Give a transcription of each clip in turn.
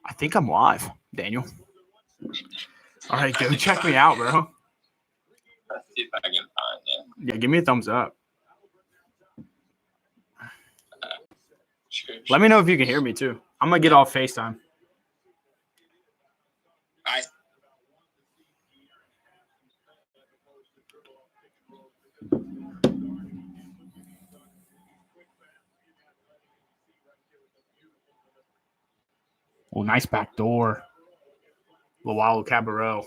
I think I'm live, Daniel. All right, go check me out, bro. Let's see if I can find it. Yeah, give me a thumbs up. Sure. Let me know if you can hear me, too. I'm going to get off FaceTime. Oh, nice back door. Lawalo Cabarro.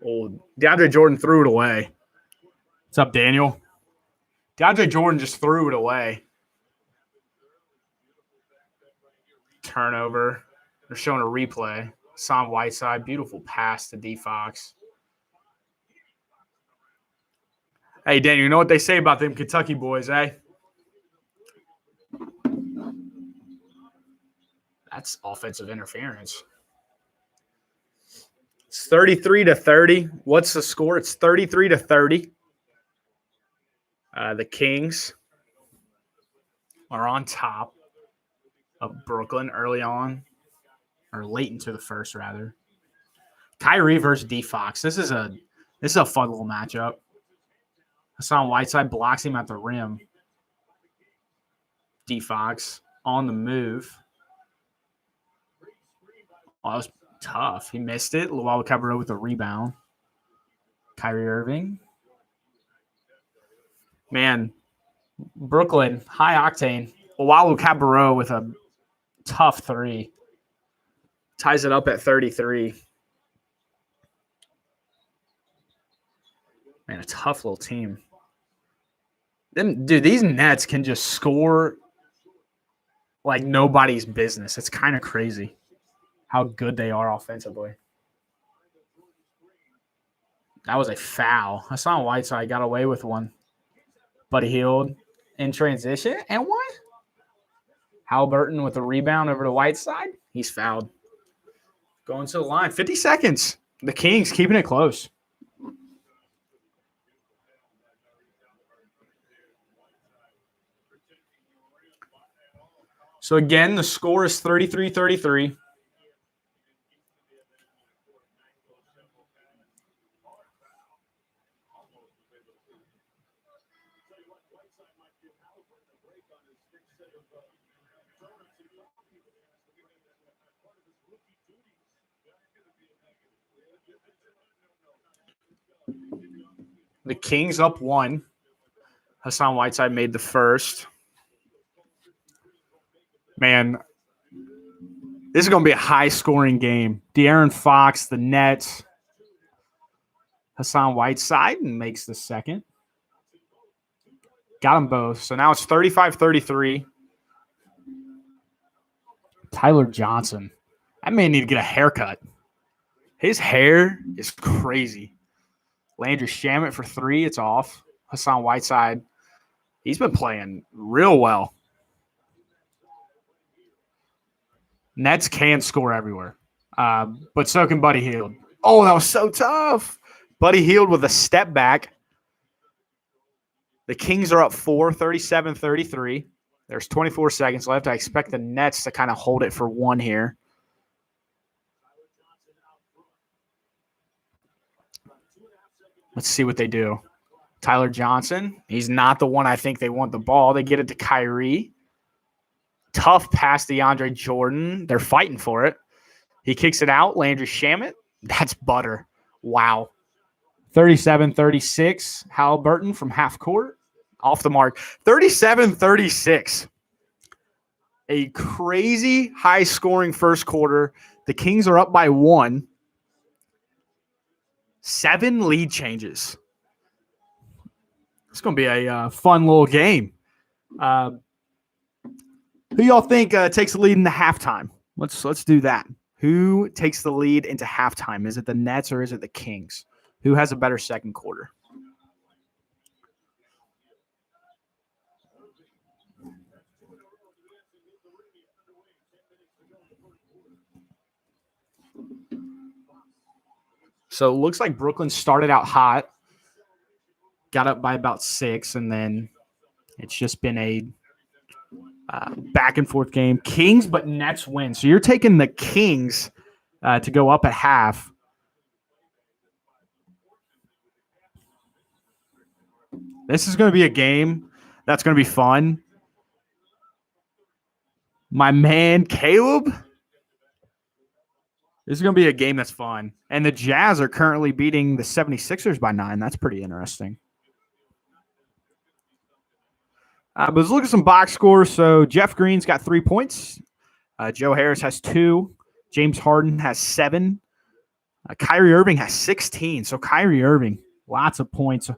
Oh, DeAndre Jordan threw it away. What's up, Daniel? DeAndre Jordan just threw it away. Turnover. They're showing a replay. Hassan Whiteside, beautiful pass to D. Fox. Hey, Daniel, you know what they say about them Kentucky boys, eh? That's offensive interference. It's 33-30. What's the score? It's 33-30. The Kings are on top of Brooklyn early on, or late into the first, rather. Kyrie versus D. Fox. This is a fun little matchup. Hassan Whiteside blocks him at the rim. D. Fox on the move. Oh, that was tough. He missed it. Lawalo Cabarro with the rebound. Kyrie Irving. Man, Brooklyn, high octane. Lawalo Cabarro with a tough three. Ties it up at 33. Man, a tough little team. Dude, these Nets can just score like nobody's business. It's kind of crazy how good they are offensively. That was a foul. Hassan Whiteside got away with one. Buddy Hield in transition. And what? Halliburton with a rebound over to Whiteside. He's fouled. Going to the line. 50 seconds. The Kings keeping it close. So, again, the score is 33-33. The Kings up one. Hassan Whiteside made the first. Man, this is going to be a high-scoring game. De'Aaron Fox, the Nets. Hassan Whiteside makes the second. Got them both. So now it's 35-33. Tyler Johnson. That man need to get a haircut. His hair is crazy. Landry Shamet for three. It's off. Hassan Whiteside. He's been playing real well. Nets can score everywhere. But so can Buddy Hield. Oh, that was so tough. Buddy Hield with a step back. The Kings are up 4, 37-33. There's 24 seconds left. I expect the Nets to kind of hold it for one here. Let's see what they do. Tyler Johnson. He's not the one I think they want the ball. They get it to Kyrie. Tough pass to DeAndre Jordan. They're fighting for it. He kicks it out. Landry Shamet. That's butter. Wow. 37-36. Halliburton from half court. Off the mark. 37-36. A crazy high-scoring first quarter. The Kings are up by 1. 7 lead changes. It's going to be a fun little game. Who y'all think takes the lead into halftime? Let's do that. Who takes the lead into halftime? Is it the Nets or is it the Kings? Who has a better second quarter? So it looks like Brooklyn started out hot, got up by about 6, and then it's just been a Back and forth game. Kings, but Nets win. So you're taking the Kings to go up at half. This is going to be a game that's going to be fun. My man, Caleb. This is going to be a game that's fun. And the Jazz are currently beating the 76ers by 9. That's pretty interesting. But let's look at some box scores. So Jeff Green's got 3 points. Joe Harris has 2. James Harden has 7. Kyrie Irving has 16. So Kyrie Irving, lots of points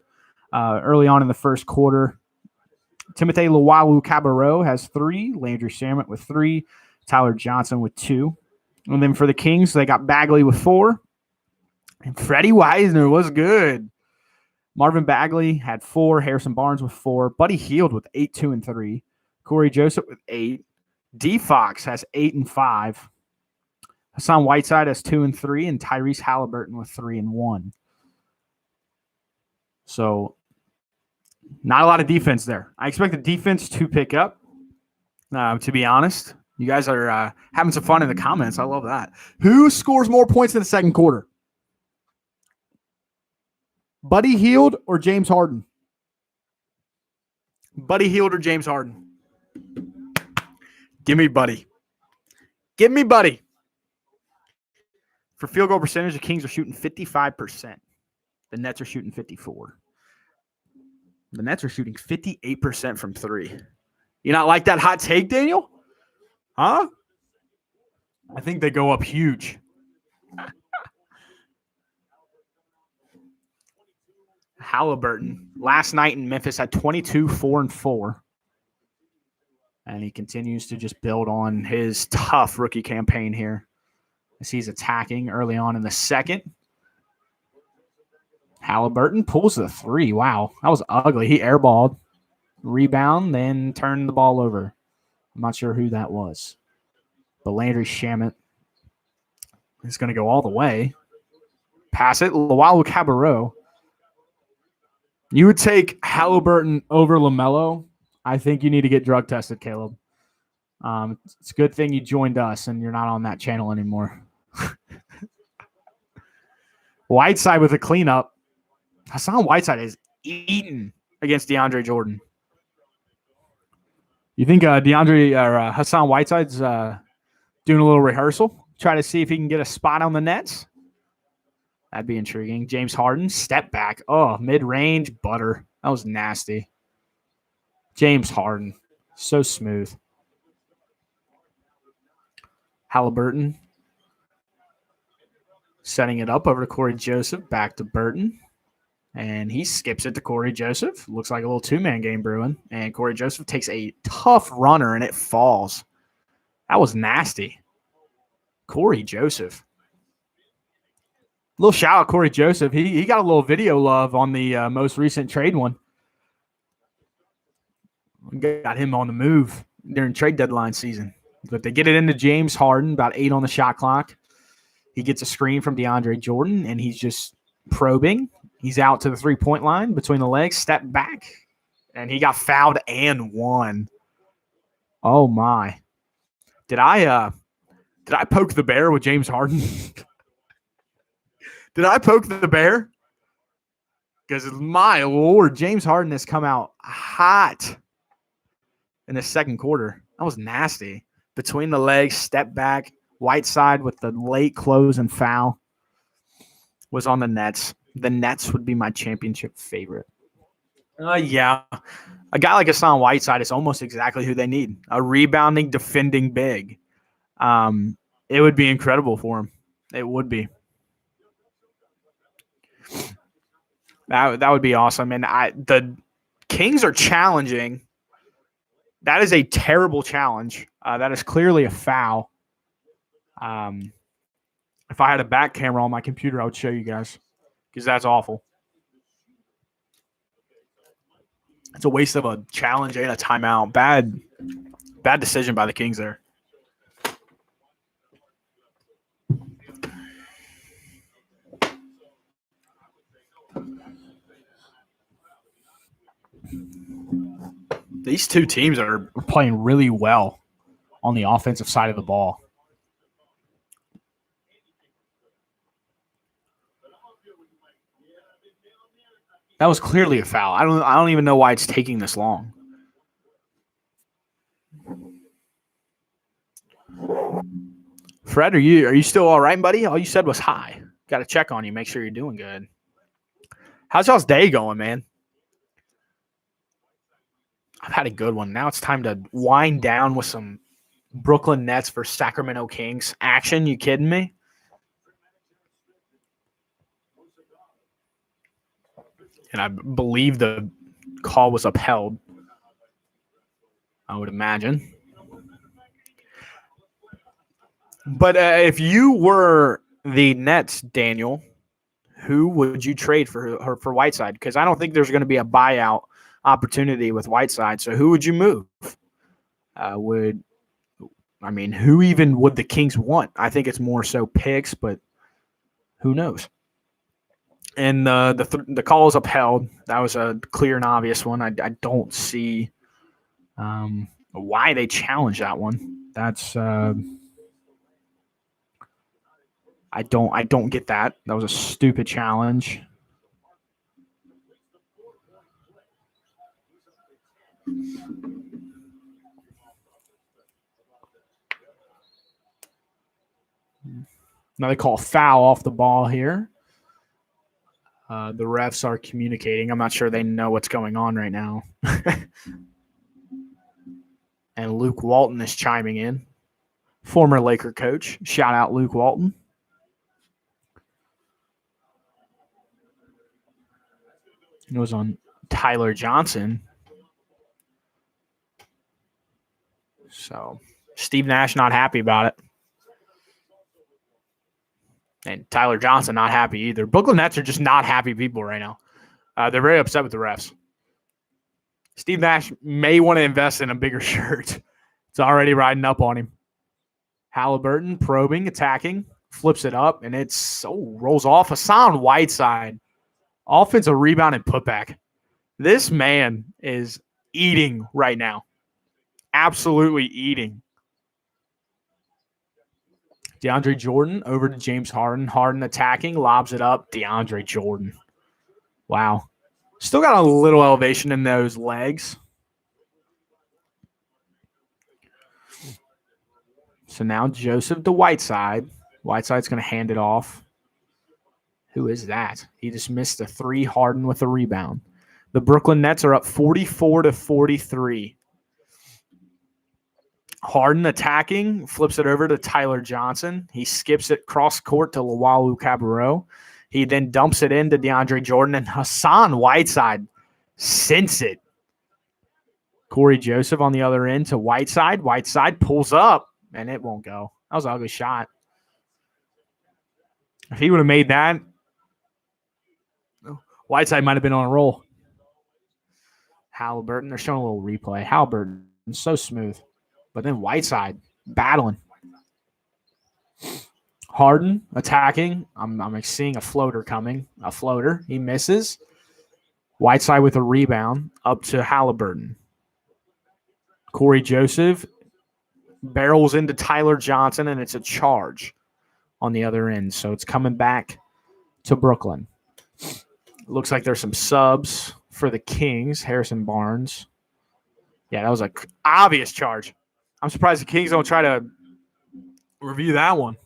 early on in the first quarter. Timothy Luwawu-Cabarrot has 3. Landry Shamet with 3. Tyler Johnson with 2. And then for the Kings, they got Bagley with 4. And Freddie Weisner was good. Marvin Bagley had 4. Harrison Barnes with 4. Buddy Hield with 8, 2, and 3. Corey Joseph with 8. D. Fox has 8 and 5. Hassan Whiteside has 2 and 3. And Tyrese Halliburton with 3 and 1. So not a lot of defense there. I expect the defense to pick up, to be honest. You guys are having some fun in the comments. I love that. Who scores more points in the second quarter? Buddy Hield or James Harden? Buddy Hield or James Harden? Give me Buddy. Give me Buddy. For field goal percentage, the Kings are shooting 55%. The Nets are shooting 54%. The Nets are shooting 58% from 3. You not like that hot take, Daniel? Huh? I think they go up huge. Halliburton, last night in Memphis, had 22, 4, and 4. And he continues to just build on his tough rookie campaign here as he's attacking early on in the second. Halliburton pulls the 3. Wow, that was ugly. He airballed, rebound, then turned the ball over. I'm not sure who that was. But Landry Shamet is going to go all the way. Pass it. Luwawu-Cabarrot. You would take Halliburton over LaMelo. I think you need to get drug tested, Caleb. It's a good thing you joined us and you're not on that channel anymore. Whiteside with a cleanup. Hassan Whiteside is eaten against DeAndre Jordan. You think Hassan Whiteside's doing a little rehearsal? Try to see if he can get a spot on the Nets? That'd be intriguing. James Harden, step back. Oh, mid-range, butter. That was nasty. James Harden, so smooth. Halliburton, setting it up over to Corey Joseph, back to Burton. And he skips it to Corey Joseph. Looks like a little two-man game brewing. And Corey Joseph takes a tough runner, and it falls. That was nasty. Corey Joseph. Little shout out Corey Joseph. He got a little video love on the most recent trade one. Got him on the move during trade deadline season. But they get it into James Harden, about 8 on the shot clock. He gets a screen from DeAndre Jordan, and he's just probing. He's out to the three-point line between the legs, step back, and he got fouled and won. Oh, my. Did I poke the bear with James Harden? Did I poke the bear? Because, my Lord, James Harden has come out hot in the second quarter. That was nasty. Between the legs, step back, Whiteside with the late close and foul was on the Nets. The Nets would be my championship favorite. Yeah. A guy like Hassan Whiteside is almost exactly who they need. A rebounding, defending big. It would be incredible for him. It would be. That would be awesome. And the Kings are challenging. That is a terrible challenge. That is clearly a foul. If I had a back camera on my computer, I would show you guys because that's awful. It's a waste of a challenge and a timeout. Bad decision by the Kings there. These two teams are playing really well on the offensive side of the ball. That was clearly a foul. I don't even know why it's taking this long. Fred, are you still all right, buddy? All you said was hi. Got to check on you, make sure you're doing good. How's y'all's day going, man? I've had a good one. Now it's time to wind down with some Brooklyn Nets versus Sacramento Kings action. You kidding me? And I believe the call was upheld, I would imagine. But if you were the Nets, Daniel, who would you trade for Whiteside? Because I don't think there's going to be a buyout opportunity with Whiteside. So who would you move? Who even would the Kings want? I think it's more so picks, but who knows? And the call is upheld. That was a clear and obvious one. I don't see why they challenged that one. That's I don't get that. That was a stupid challenge. Now they call foul off the ball here. The refs are communicating. I'm not sure they know what's going on right now. And Luke Walton is chiming in. Former Laker coach. Shout out Luke Walton. It was on Tyler Johnson. So Steve Nash not happy about it. And Tyler Johnson not happy either. Brooklyn Nets are just not happy people right now. They're very upset with the refs. Steve Nash may want to invest in a bigger shirt. It's already riding up on him. Halliburton probing, attacking, flips it up, and rolls off. Hassan Whiteside. Offensive rebound and putback. This man is eating right now. Absolutely eating. DeAndre Jordan over to James Harden. Harden attacking, lobs it up. DeAndre Jordan. Wow. Still got a little elevation in those legs. So now Joseph to Whiteside. Whiteside's going to hand it off. Who is that? He just missed a three. Harden with a rebound. The Brooklyn Nets are up 44-43. Harden attacking, flips it over to Tyler Johnson. He skips it cross court to Luwawu Cabarrot. He then dumps it into DeAndre Jordan, and Hassan Whiteside sinks it. Corey Joseph on the other end to Whiteside. Whiteside pulls up, and it won't go. That was an ugly shot. If he would have made that, Whiteside might have been on a roll. Halliburton, they're showing a little replay. Halliburton, so smooth. But then Whiteside battling. Harden attacking. I'm seeing a floater coming. A floater. He misses. Whiteside with a rebound up to Halliburton. Corey Joseph barrels into Tyler Johnson, and it's a charge on the other end. So it's coming back to Brooklyn. Looks like there's some subs for the Kings. Harrison Barnes. Yeah, that was an obvious charge. I'm surprised the Kings don't try to review that one.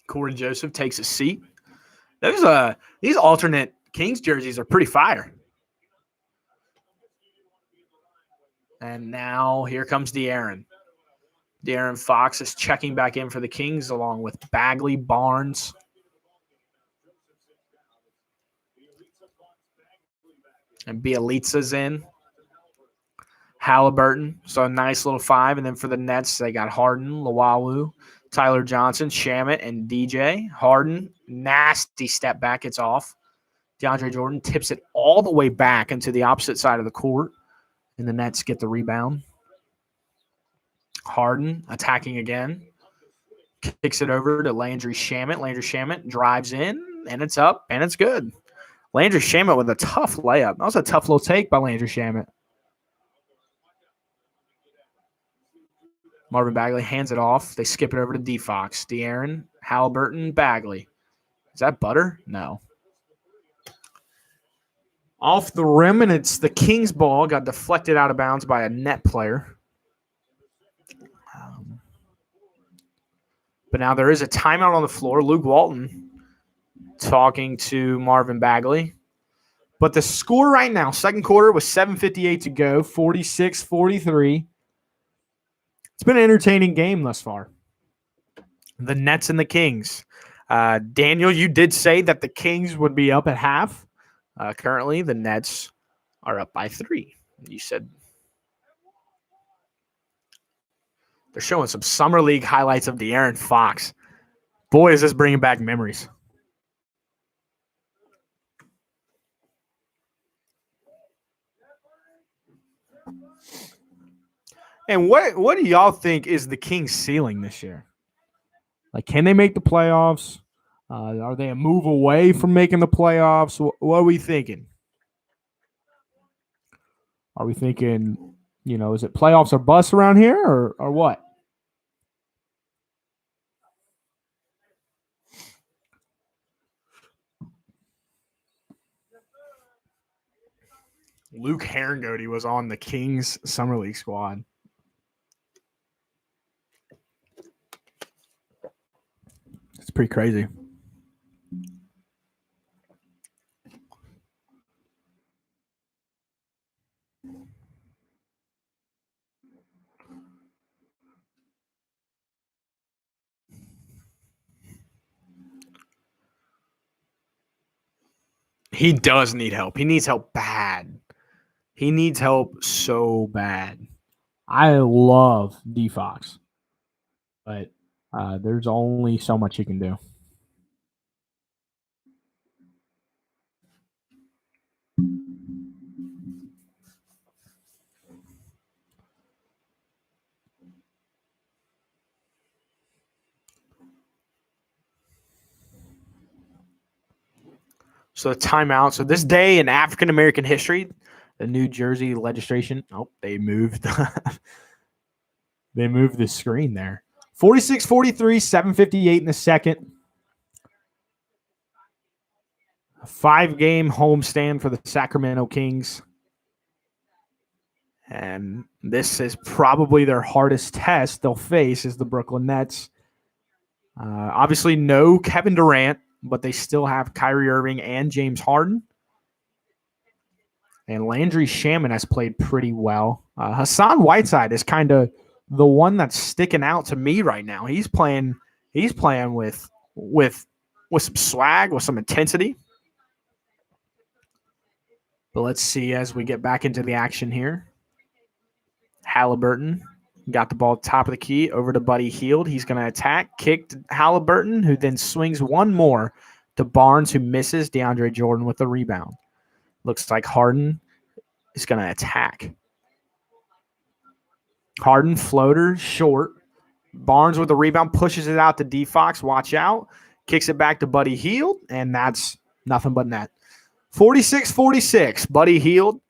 Corey Joseph takes a seat. These alternate Kings jerseys are pretty fire. And now here comes De'Aaron. De'Aaron Fox is checking back in for the Kings along with Bagley, Barnes. And Bielitsa's in. Halliburton. So a nice little five. And then for the Nets, they got Harden, Luwawu, Tyler Johnson, Shamet, and DJ. Harden, nasty step back. It's off. DeAndre Jordan tips it all the way back into the opposite side of the court. And the Nets get the rebound. Harden attacking again. Kicks it over to Landry Shamet. Landry Shamet drives in, and it's up, and it's good. Landry Shamet with a tough layup. That was a tough little take by Landry Shamet. Marvin Bagley hands it off. They skip it over to D. Fox. De'Aaron, Halliburton, Bagley. Is that Butter? No. Off the rim, and it's the Kings ball. Got deflected out of bounds by a net player. But now there is a timeout on the floor. Luke Walton talking to Marvin Bagley. But the score right now, second quarter, with 7:58 to go, 46-43. It's been an entertaining game thus far. The Nets and the Kings. Daniel, you did say that the Kings would be up at half. Currently, the Nets are up by 3. You said they're showing some Summer League highlights of De'Aaron Fox. Boy, is this bringing back memories. And what do y'all think is the Kings' ceiling this year? Like, can they make the playoffs? Are they a move away from making the playoffs? What are we thinking? Are we thinking, is it playoffs or bust around here or what? Luke Herringody was on the Kings Summer League squad. It's pretty crazy. He does need help. He needs help bad. He needs help so bad. I love D. Fox, but there's only so much he can do. So the timeout. So this day in African American history, the New Jersey legislation. Oh, they moved. They moved the screen there. 46-43, 7:58 in the second. A 5-game homestand for the Sacramento Kings. And this is probably their hardest test they'll face is the Brooklyn Nets. Obviously, no Kevin Durant, but they still have Kyrie Irving and James Harden. And Landry Shamet has played pretty well. Hassan Whiteside is kind of the one that's sticking out to me right now. He's playing with some swag, with some intensity. But let's see as we get back into the action here. Halliburton got the ball at the top of the key over to Buddy Hield. He's going to attack, kicked Halliburton, who then swings one more to Barnes, who misses. DeAndre Jordan with the rebound. Looks like Harden is going to attack. Harden floater short. Barnes with the rebound pushes it out to D. Fox. Watch out. Kicks it back to Buddy Hield, and that's nothing but net. 46-46. Buddy Hield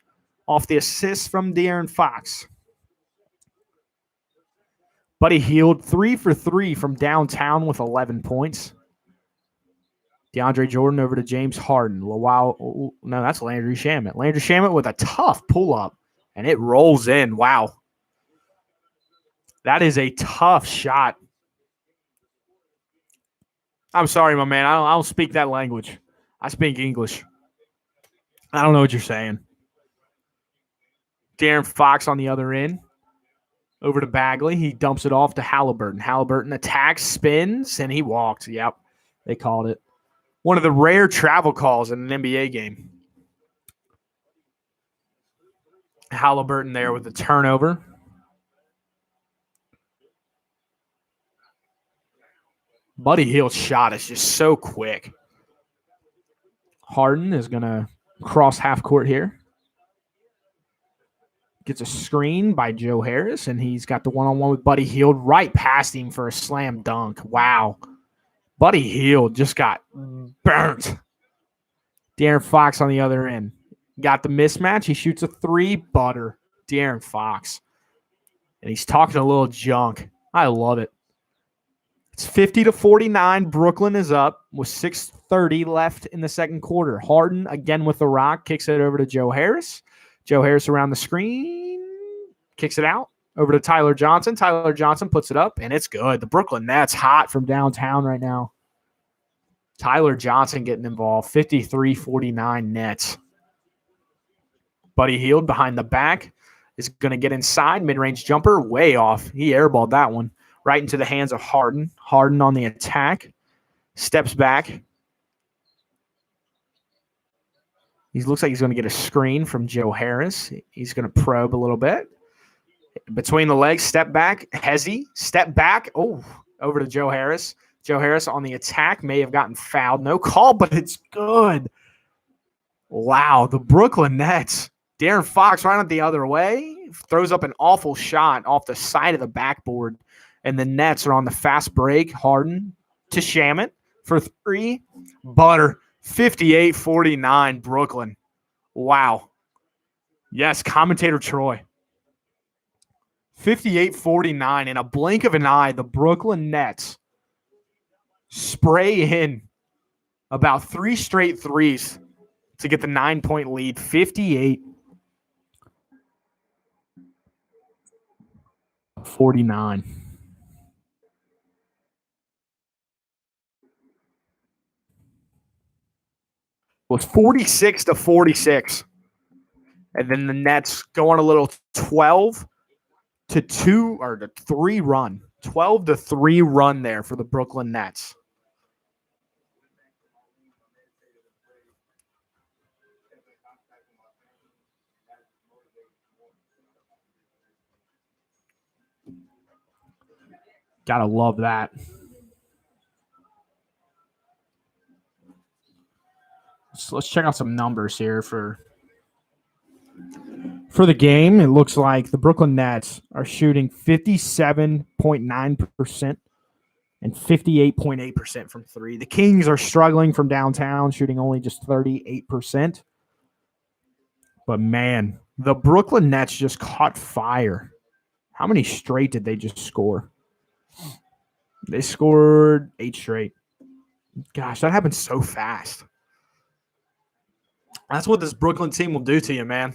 off the assist from De'Aaron Fox. Buddy Hield 3 for 3 from downtown with 11 points. DeAndre Jordan over to James Harden. No, that's Landry Shamet. Landry Shamet with a tough pull-up, and it rolls in. Wow. That is a tough shot. I'm sorry, my man. I don't speak that language. I speak English. I don't know what you're saying. De'Aaron Fox on the other end. Over to Bagley. He dumps it off to Halliburton. Halliburton attacks, spins, and he walked. Yep, they called it. One of the rare travel calls in an NBA game. Halliburton there with the turnover. Buddy Hield's shot is just so quick. Harden is going to cross half court here. Gets a screen by Joe Harris, and he's got the one-on-one with Buddy Hield right past him for a slam dunk. Wow. Buddy Hield just got burnt. De'Aaron Fox on the other end. Got the mismatch. He shoots a three. Butter. De'Aaron Fox. And he's talking a little junk. I love it. It's 50-49. Brooklyn is up with 6:30 left in the second quarter. Harden, again with the rock, kicks it over to Joe Harris. Joe Harris around the screen. Kicks it out. Over to Tyler Johnson. Tyler Johnson puts it up, and it's good. The Brooklyn Nets hot from downtown right now. Tyler Johnson getting involved. 53-49 Nets. Buddy Hield behind the back is going to get inside. Mid-range jumper, way off. He airballed that one right into the hands of Harden. Harden on the attack. Steps back. He looks like he's going to get a screen from Joe Harris. He's going to probe a little bit. Between the legs, step back. Hezzy, step back. Oh, over to Joe Harris. Joe Harris on the attack. May have gotten fouled. No call, but it's good. Wow, the Brooklyn Nets. De'Aaron Fox running the other way. Throws up an awful shot off the side of the backboard. And the Nets are on the fast break. Harden to Shamet for three. Butter. 58-49 Brooklyn. Wow. Yes, commentator Troy. 58-49. In a blink of an eye, the Brooklyn Nets spray in about 3 straight threes to get the 9-point lead. 58-49. Well, it's 46-46. And then the Nets go on a little 12-2 or to 3 run. 12-3 run there for the Brooklyn Nets. Gotta love that. So let's check out some numbers here for the game. It looks like the Brooklyn Nets are shooting 57.9% and 58.8% from three. The Kings are struggling from downtown, shooting only just 38%. But man, the Brooklyn Nets just caught fire. How many straight did they just score? They scored 8 straight. Gosh, that happened so fast. That's what this Brooklyn team will do to you, man.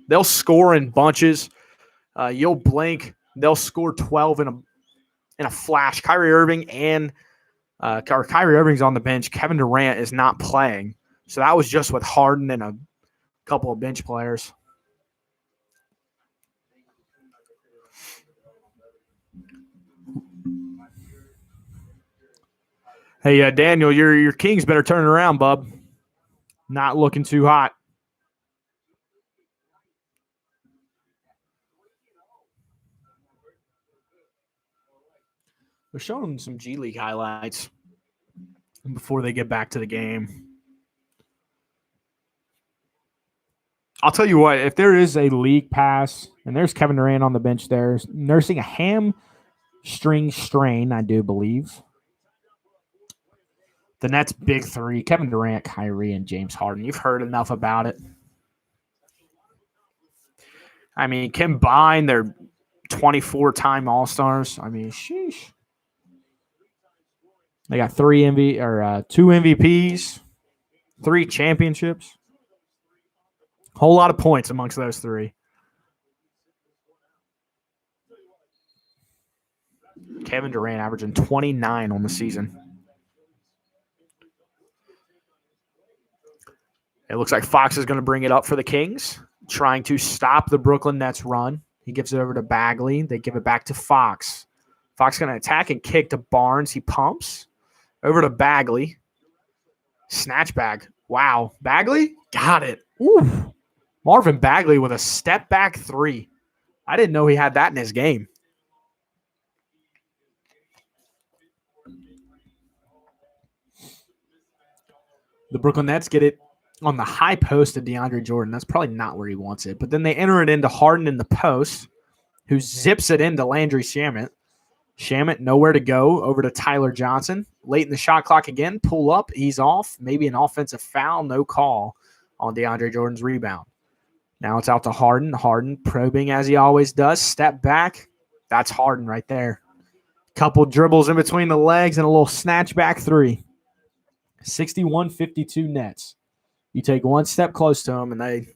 They'll score in bunches. You'll blink. They'll score 12 in a flash. Kyrie Irving's on the bench. Kevin Durant is not playing. So that was just with Harden and a couple of bench players. Hey, Daniel, your Kings better turn it around, bub. Not looking too hot. We're showing some G League highlights before they get back to the game. I'll tell you what, if there is a league pass, and there's Kevin Durant on the bench there, nursing a hamstring strain, I do believe. The Nets' big three, Kevin Durant, Kyrie, and James Harden. You've heard enough about it. I mean, combined, they're 24-time All-Stars. I mean, sheesh. They got 2 MVPs, 3 championships. Whole lot of points amongst those 3. Kevin Durant averaging 29 on the season. It looks like Fox is going to bring it up for the Kings, trying to stop the Brooklyn Nets run. He gives it over to Bagley. They give it back to Fox. Fox going to attack and kick to Barnes. He pumps. Over to Bagley. Snatch bag. Wow. Bagley? Got it. Ooh. Marvin Bagley with a step back 3. I didn't know he had that in his game. The Brooklyn Nets get it on the high post of DeAndre Jordan. That's probably not where he wants it. But then they enter it into Harden in the post, who zips it into Landry Shamet. Shamet, nowhere to go, over to Tyler Johnson. Late in the shot clock again, pull up, he's off. Maybe an offensive foul, no call on DeAndre Jordan's rebound. Now it's out to Harden. Harden probing as he always does. Step back. That's Harden right there. Couple dribbles in between the legs and a little snatch back three. 61-52 Nets. You take one step close to them, and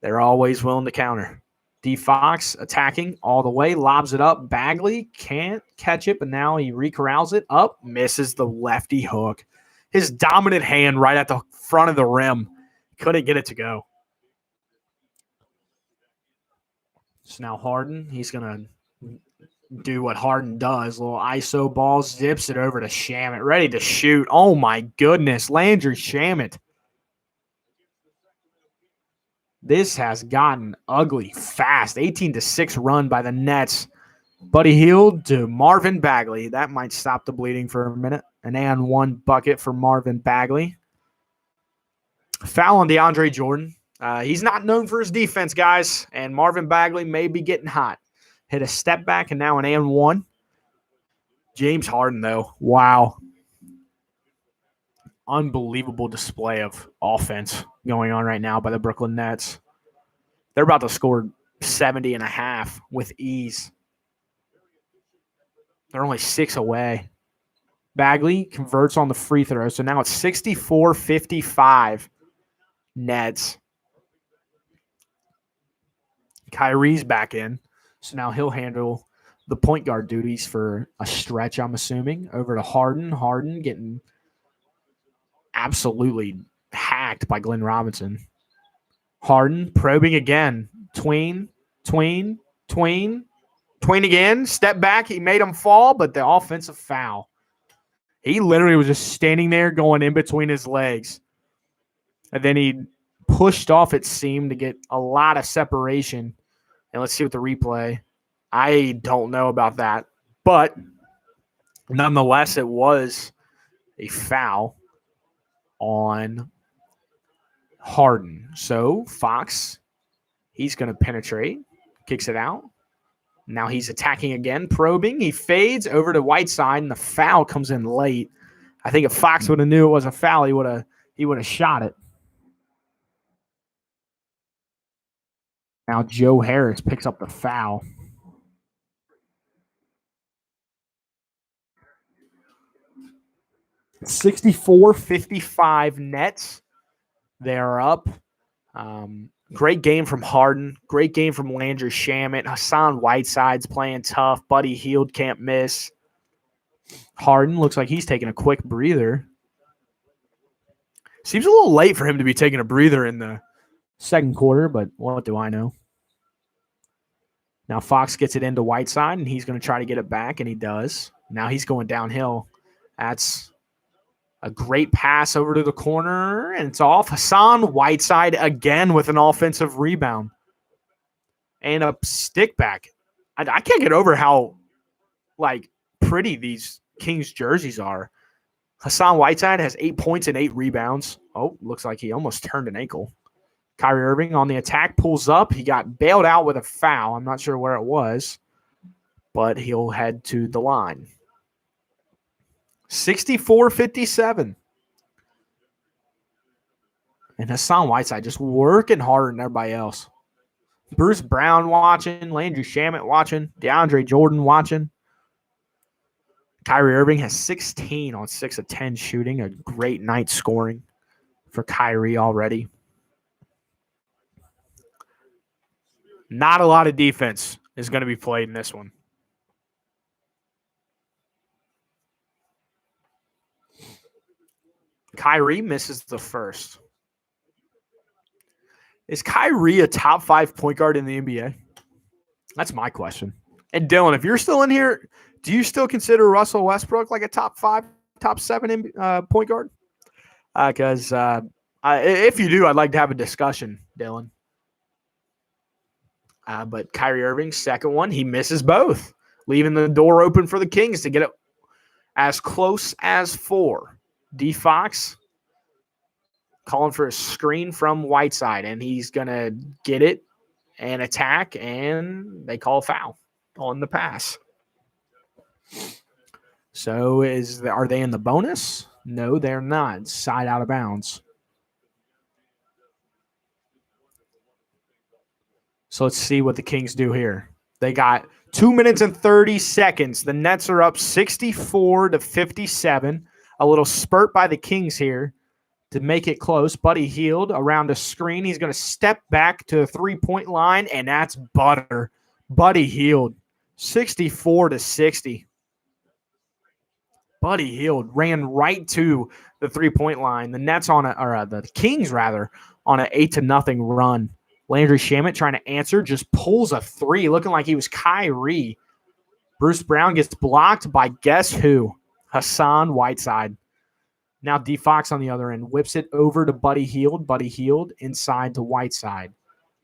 they're always willing to counter. D. Fox attacking all the way, lobs it up. Bagley can't catch it, but now he recorrals it up, misses the lefty hook. His dominant hand right at the front of the rim. Couldn't get it to go. So now Harden, he's going to do what Harden does. Little ISO ball, zips it over to Shamet, ready to shoot. Oh, my goodness. Landry Shamet. This has gotten ugly fast. 18-6 run by the Nets. Buddy Hield to Marvin Bagley. That might stop the bleeding for a minute. An and-one bucket for Marvin Bagley. Foul on DeAndre Jordan. He's not known for his defense, guys, and Marvin Bagley may be getting hot. Hit a step back and now an and-one. James Harden, though. Wow. Unbelievable display of offense going on right now by the Brooklyn Nets. They're about to score 70 and a half with ease. They're only 6 away. Bagley converts on the free throw, so now it's 64-55 Nets. Kyrie's back in, so now he'll handle the point guard duties for a stretch, I'm assuming. Over to Harden. Harden getting absolutely hacked by Glenn Robinson. Harden probing again. Tween again. Step back. He made him fall, but the offensive foul. He literally was just standing there going in between his legs. And then he pushed off, it seemed, to get a lot of separation. And let's see what the replay. I don't know about that. But nonetheless, it was a foul on Harden. So Fox, he's going to penetrate, kicks it out. Now he's attacking again, probing. He fades over to Whiteside, and the foul comes in late. I think if Fox would have knew it was a foul, he would have shot it. Now Joe Harris picks up the foul. $64-55 Nets. They're up. Great game from Harden. Great game from Landry Shamet. Hassan Whiteside's playing tough. Buddy Hield can't miss. Harden looks like he's taking a quick breather. Seems a little late for him to be taking a breather in the second quarter, but what do I know? Now Fox gets it into Whiteside, and he's going to try to get it back, and he does. Now he's going downhill. That's a great pass over to the corner, and it's off. Hassan Whiteside again with an offensive rebound. And a stick back. I can't get over how, pretty these Kings jerseys are. Hassan Whiteside has 8 points and 8 rebounds. Oh, looks like he almost turned an ankle. Kyrie Irving on the attack, pulls up. He got bailed out with a foul. I'm not sure where it was, but he'll head to the line. 64-57. And Hassan Whiteside just working harder than everybody else. Bruce Brown watching, Landry Shamet watching, DeAndre Jordan watching. Kyrie Irving has 16 on 6 of 10 shooting. A great night scoring for Kyrie already. Not a lot of defense is going to be played in this one. Kyrie misses the first. Is Kyrie a top 5 point guard in the NBA? That's my question. And Dylan, if you're still in here, do you still consider Russell Westbrook like a top 5, top 7 point guard? Because if you do, I'd like to have a discussion, Dylan. But Kyrie Irving's second one, he misses both, leaving the door open for the Kings to get it as close as 4. D. Fox calling for a screen from Whiteside, and he's going to get it and attack, and they call a foul on the pass. So are they in the bonus? No, they're not. Side out of bounds. So let's see what the Kings do here. They got 2 minutes and 30 seconds. The Nets are up 64-57. A little spurt by the Kings here to make it close. Buddy Hield around a screen. He's going to step back to the three-point line, and that's butter. Buddy Hield, 64-60. Buddy Hield ran right to the three-point line. The Nets the Kings rather, on an 8-0 run. Landry Shamet trying to answer, just pulls a three, looking like he was Kyrie. Bruce Brown gets blocked by guess who? Hassan Whiteside. Now D. Fox on the other end whips it over to Buddy Hield. Buddy Hield inside to Whiteside.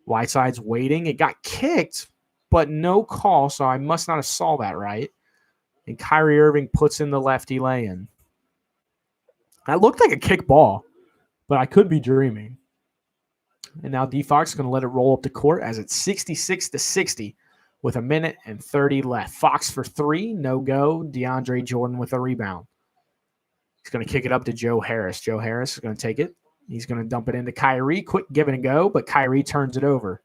Whiteside's waiting. It got kicked, but no call, so I must not have saw that right. And Kyrie Irving puts in the lefty lay-in. That looked like a kick ball, but I could be dreaming. And now D. Fox is going to let it roll up the court as it's 66-60 with 1 minute and 30 left. Fox for three, no go. DeAndre Jordan with a rebound. He's going to kick it up to Joe Harris. Joe Harris is going to take it. He's going to dump it into Kyrie. Quick give and go, but Kyrie turns it over.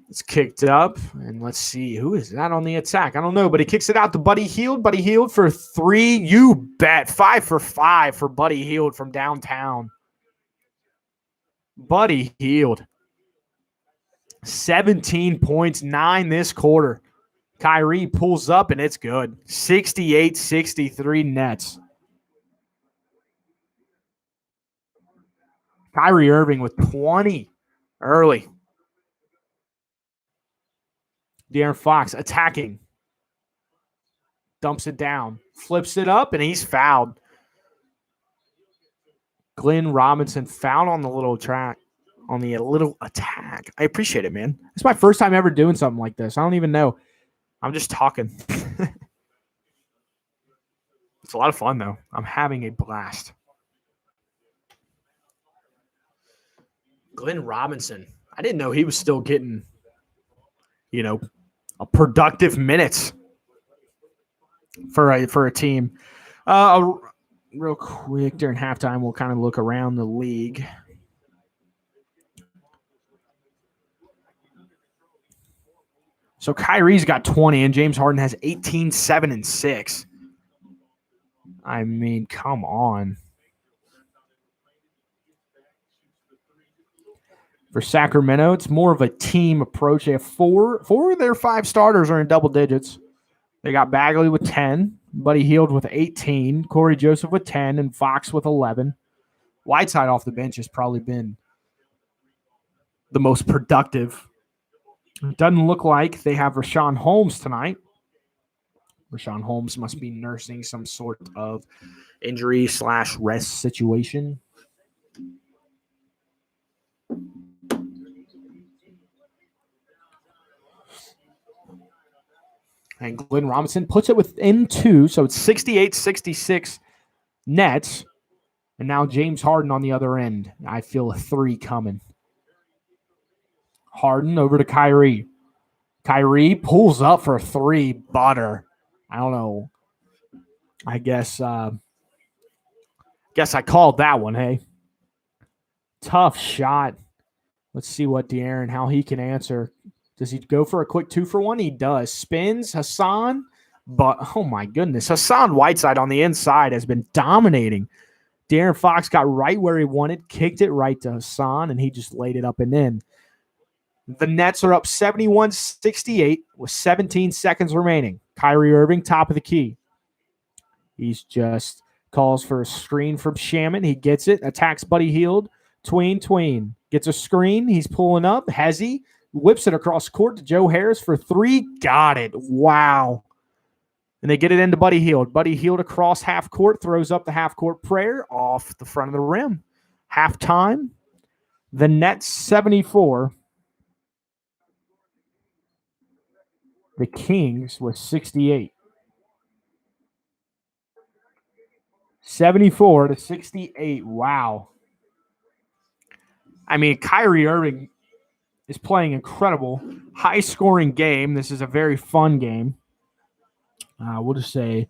It's kicked up, and let's see. Who is that on the attack? I don't know, but he kicks it out to Buddy Hield. Buddy Hield for three. You bet. 5 for 5 for Buddy Hield from downtown. Buddy Hield. 17 points, 9 this quarter. Kyrie pulls up, and it's good. 68-63 Nets. Kyrie Irving with 20 early. De'Aaron Fox attacking. Dumps it down. Flips it up, and he's fouled. Glenn Robinson fouled on the little track. On the little attack. I appreciate it, man. It's my first time ever doing something like this. I don't even know. I'm just talking. It's a lot of fun, though. I'm having a blast. Glenn Robinson. I didn't know he was still getting, a productive minutes for a team. Real quick, during halftime, we'll kind of look around the league. So Kyrie's got 20, and James Harden has 18, 7, and 6. I mean, come on. For Sacramento, it's more of a team approach. They have four of their 5 starters are in double digits. They got Bagley with 10, Buddy Hield with 18, Corey Joseph with 10, and Fox with 11. Whiteside off the bench has probably been the most productive. It doesn't look like they have Rashawn Holmes tonight. Rashawn Holmes must be nursing some sort of injury/rest situation. And Glenn Robinson puts it within 2, so it's 68-66 Nets. And now James Harden on the other end. I feel a 3 coming. Harden over to Kyrie. Kyrie pulls up for a 3. Butter. I don't know. I guess I called that one, hey. Tough shot. Let's see what De'Aaron, how he can answer. Does he go for a quick 2-for-1? He does. Spins. Hassan. But, oh my goodness. Hassan Whiteside on the inside has been dominating. De'Aaron Fox got right where he wanted, kicked it right to Hassan, and he just laid it up and in. The Nets are up 71-68 with 17 seconds remaining. Kyrie Irving, top of the key. He's just calls for a screen from Shaman. He gets it. Attacks Buddy Hield. Tween. Gets a screen. He's pulling up. Has he? Whips it across court to Joe Harris for 3. Got it. Wow. And they get it into Buddy Hield. Buddy Hield across half court. Throws up the half court prayer off the front of the rim. Halftime. The Nets 74. The Kings was 68. 74-68. Wow. I mean, Kyrie Irving is playing incredible. High-scoring game. This is a very fun game. We'll just say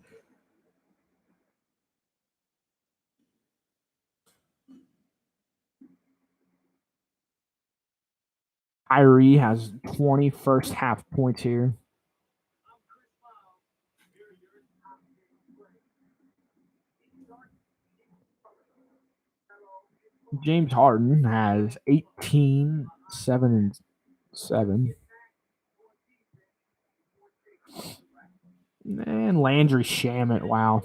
Kyrie has 20 first half points here. James Harden has 18, 7, and 7. And Landry Shamet, wow.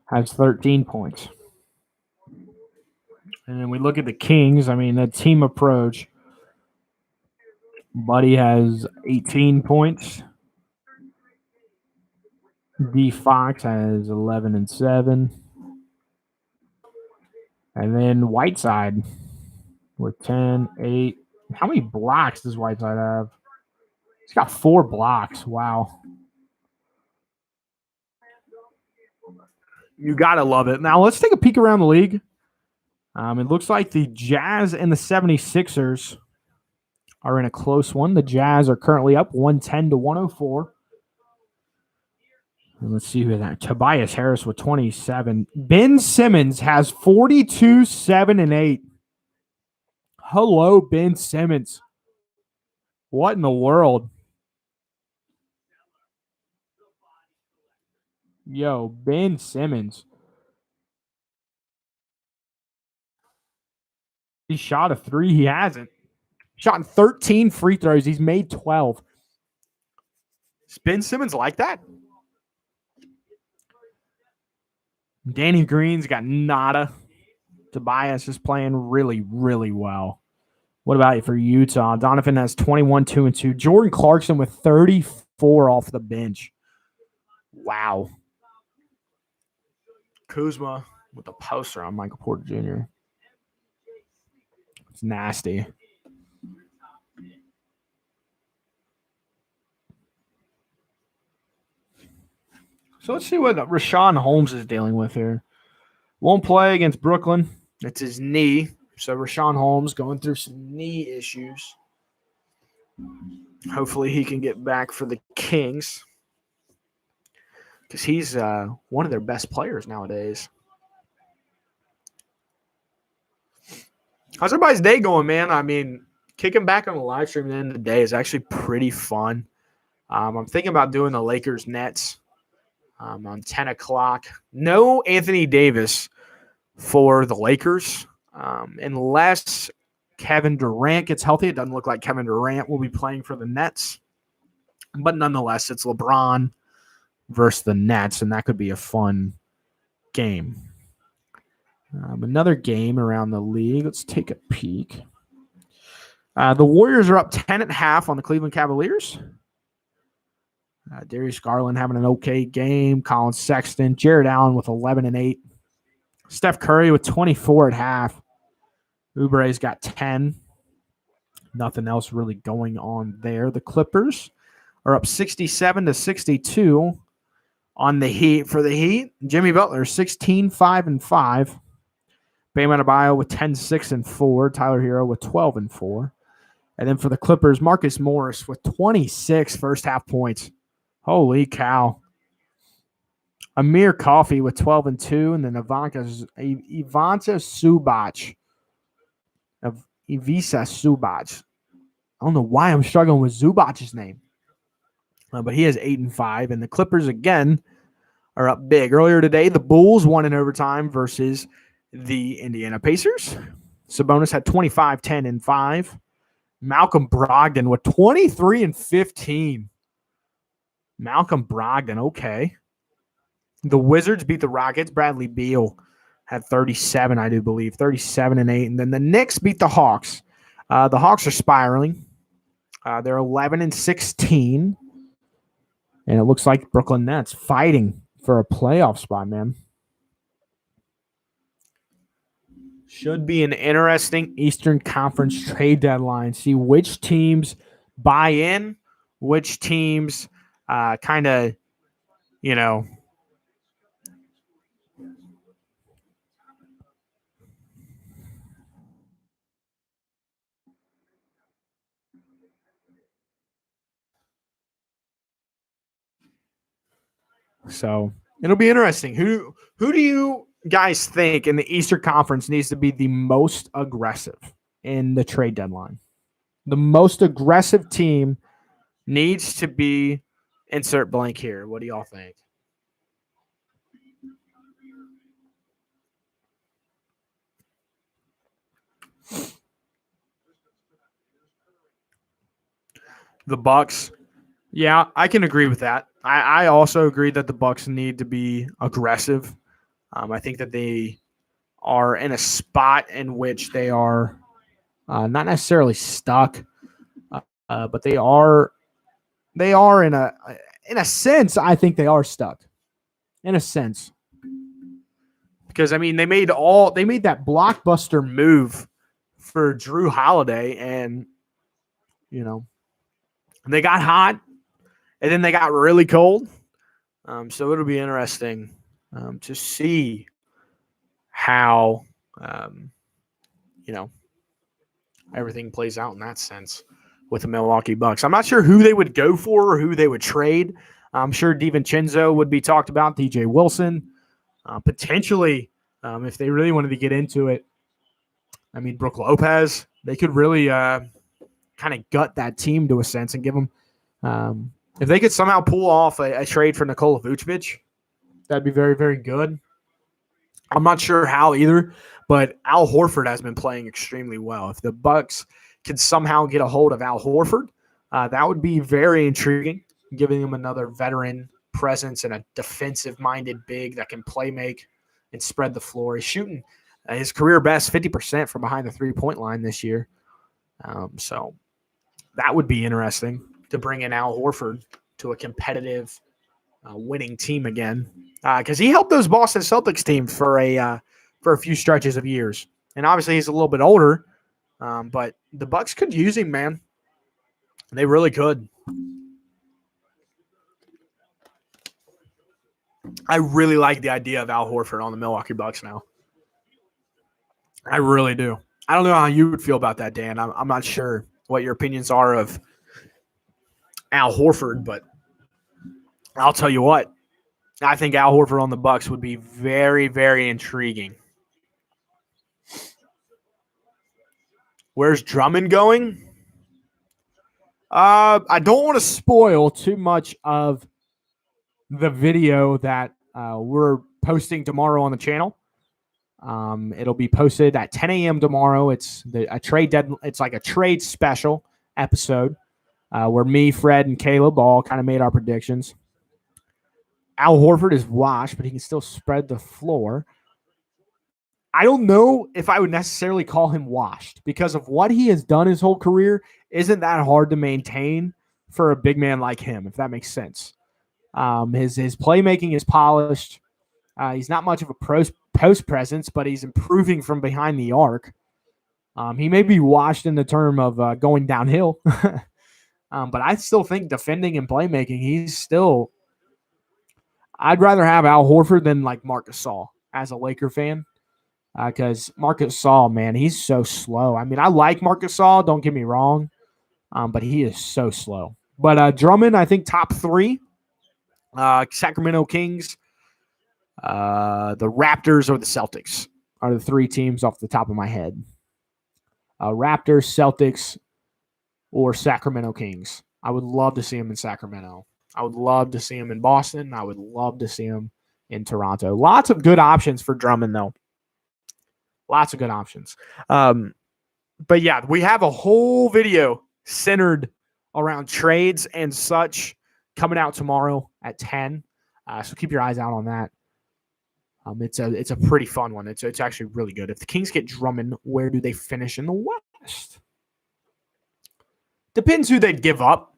Has 13 points. And then we look at the Kings. I mean, the team approach. Buddy has 18 points. D Fox has 11 and 7. And then Whiteside with 10, 8. How many blocks does Whiteside have? He's got 4 blocks. Wow. You got to love it. Now, let's take a peek around the league. It looks like the Jazz and the 76ers are in a close one. The Jazz are currently up 110 to 104. And let's see who that. Tobias Harris with 27. Ben Simmons has 42, 7, and 8. Hello, Ben Simmons. What in the world? Yo, Ben Simmons. He shot a 3. He hasn't. Shot 13 free throws. He's made 12. Is Ben Simmons like that? Danny Green's got nada. Tobias is playing really, really well. What about it for Utah? Donovan has 21, 2, and 2. Jordan Clarkson with 34 off the bench. Wow. Kuzma with a poster on Michael Porter Jr. It's nasty. So let's see what Rashawn Holmes is dealing with here. Won't play against Brooklyn. It's his knee. So Rashawn Holmes going through some knee issues. Hopefully he can get back for the Kings. Because he's one of their best players nowadays. How's everybody's day going, man? I mean, kicking back on the live stream at the end of the day is actually pretty fun. I'm thinking about doing the Lakers-Nets on 10 o'clock. No Anthony Davis for the Lakers. Unless Kevin Durant gets healthy. It doesn't look like Kevin Durant will be playing for the Nets. But nonetheless, it's LeBron versus the Nets, and that could be a fun game. Another game around the league. Let's take a peek. The Warriors are up 10.5 on the Cleveland Cavaliers. Darius Garland having an okay game. Colin Sexton. Jared Allen with 11 and 8. Steph Curry with 24 at half. Oubre's got 10. Nothing else really going on there. The Clippers are up 67 to 62 on the Heat. For the Heat, Jimmy Butler 16, 5, and 5. Bam Adebayo with 10, 6, and 4. Tyler Hero with 12 and 4. And then for the Clippers, Marcus Morris with 26 first half points. Holy cow. Amir Coffey with 12 and 2. And then Ivanka Subac. Ivica Zubac. I don't know why I'm struggling with Zubac's name. But he has 8 and 5. And the Clippers, again, are up big. Earlier today, the Bulls won in overtime versus the Indiana Pacers. Sabonis had 25, 10, and 5. Malcolm Brogdon with 23 and 15. Malcolm Brogdon, okay. The Wizards beat the Rockets. Bradley Beal had 37, I do believe. 37 and 8. And then the Knicks beat the Hawks. The Hawks are spiraling. They're 11 and 16. And it looks like Brooklyn Nets fighting for a playoff spot, man. Should be an interesting Eastern Conference trade deadline. See which teams buy in, which teams kind of, So it'll be interesting. Who do you guys think in the Eastern Conference needs to be the most aggressive in the trade deadline? The most aggressive team needs to be insert blank here. What do y'all think? The Bucks. Yeah, I can agree with that. I also agree that the Bucks need to be aggressive. I think that they are in a spot in which they are not necessarily stuck, but they are in a sense. I think they are stuck in a sense because I mean they made that blockbuster move for Drew Holiday, and you know they got hot and then they got really cold. So it'll be interesting to see how you know everything plays out in that sense with the Milwaukee Bucks. I'm not sure who they would go for or who they would trade. I'm sure DiVincenzo would be talked about, DJ Wilson, potentially if they really wanted to get into it. I mean, Brook Lopez, they could really kind of gut that team to a sense and give them if they could somehow pull off a trade for Nikola Vucevic, that'd be very, very good. I'm not sure how either, but Al Horford has been playing extremely well. If the Bucks could somehow get a hold of Al Horford, that would be very intriguing, giving them another veteran presence and a defensive-minded big that can play make and spread the floor. He's shooting his career best 50% from behind the three-point line this year. So that would be interesting to bring in Al Horford to a competitive winning team again, because he helped those Boston Celtics team for a few stretches of years, and obviously he's a little bit older, but the Bucks could use him, man. They really could. I really like the idea of Al Horford on the Milwaukee Bucks now. I really do. I don't know how you would feel about that, Dan. I'm not sure what your opinions are of Al Horford, but I'll tell you what. I think Al Horford on the Bucks would be very, very intriguing. Where's Drummond going? I don't want to spoil too much of the video that we're posting tomorrow on the channel. It'll be posted at 10 a.m. tomorrow. It's It's like a trade special episode where me, Fred, and Caleb all kind of made our predictions. Al Horford is washed, but he can still spread the floor. I don't know if I would necessarily call him washed because of what he has done his whole career. Isn't that hard to maintain for a big man like him, if that makes sense? His playmaking is polished. He's not much of a post presence, but he's improving from behind the arc. He may be washed in the term of going downhill, but I still think defending and playmaking, he's still. I'd rather have Al Horford than like Marc Gasol as a Laker fan, because Marc Gasol, man, he's so slow. I mean, I like Marc Gasol, don't get me wrong, but he is so slow. But Drummond, I think top three. Sacramento Kings, the Raptors, or the Celtics are the three teams off the top of my head. Raptors, Celtics, or Sacramento Kings. I would love to see him in Sacramento. I would love to see him in Boston. I would love to see him in Toronto. Lots of good options for Drummond, though. Lots of good options. But yeah, we have a whole video centered around trades and such coming out tomorrow at 10. So keep your eyes out on that. It's a pretty fun one. It's actually really good. If the Kings get Drummond, where do they finish in the West? Depends who they'd give up.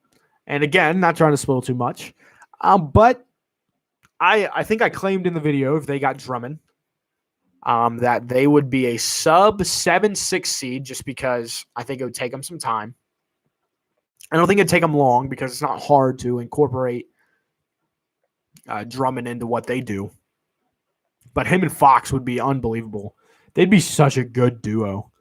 And again, not trying to spoil too much. But I think I claimed in the video, if they got Drummond, that they would be a sub 7-6 seed, just because I think it would take them some time. I don't think it'd take them long because it's not hard to incorporate Drummond into what they do. But him and Fox would be unbelievable. They'd be such a good duo.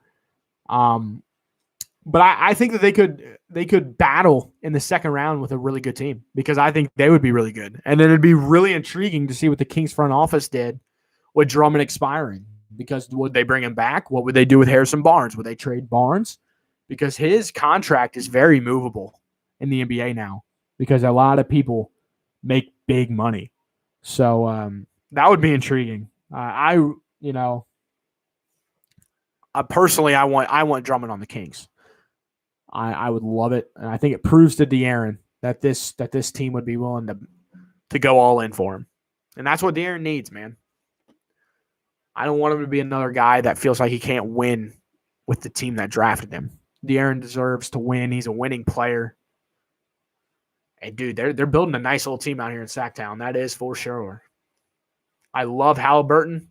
But I think that they could battle in the second round with a really good team because I think they would be really good. And then it'd be really intriguing to see what the Kings front office did with Drummond expiring. Because would they bring him back? What would they do with Harrison Barnes? Would they trade Barnes? Because his contract is very movable in the NBA now because a lot of people make big money. So that would be intriguing. Personally, I want Drummond on the Kings. I would love it, and I think it proves to De'Aaron that this team would be willing to go all in for him, and that's what De'Aaron needs, man. I don't want him to be another guy that feels like he can't win with the team that drafted him. De'Aaron deserves to win. He's a winning player. And, dude, they're building a nice little team out here in Sacktown. That is for sure. I love Halliburton.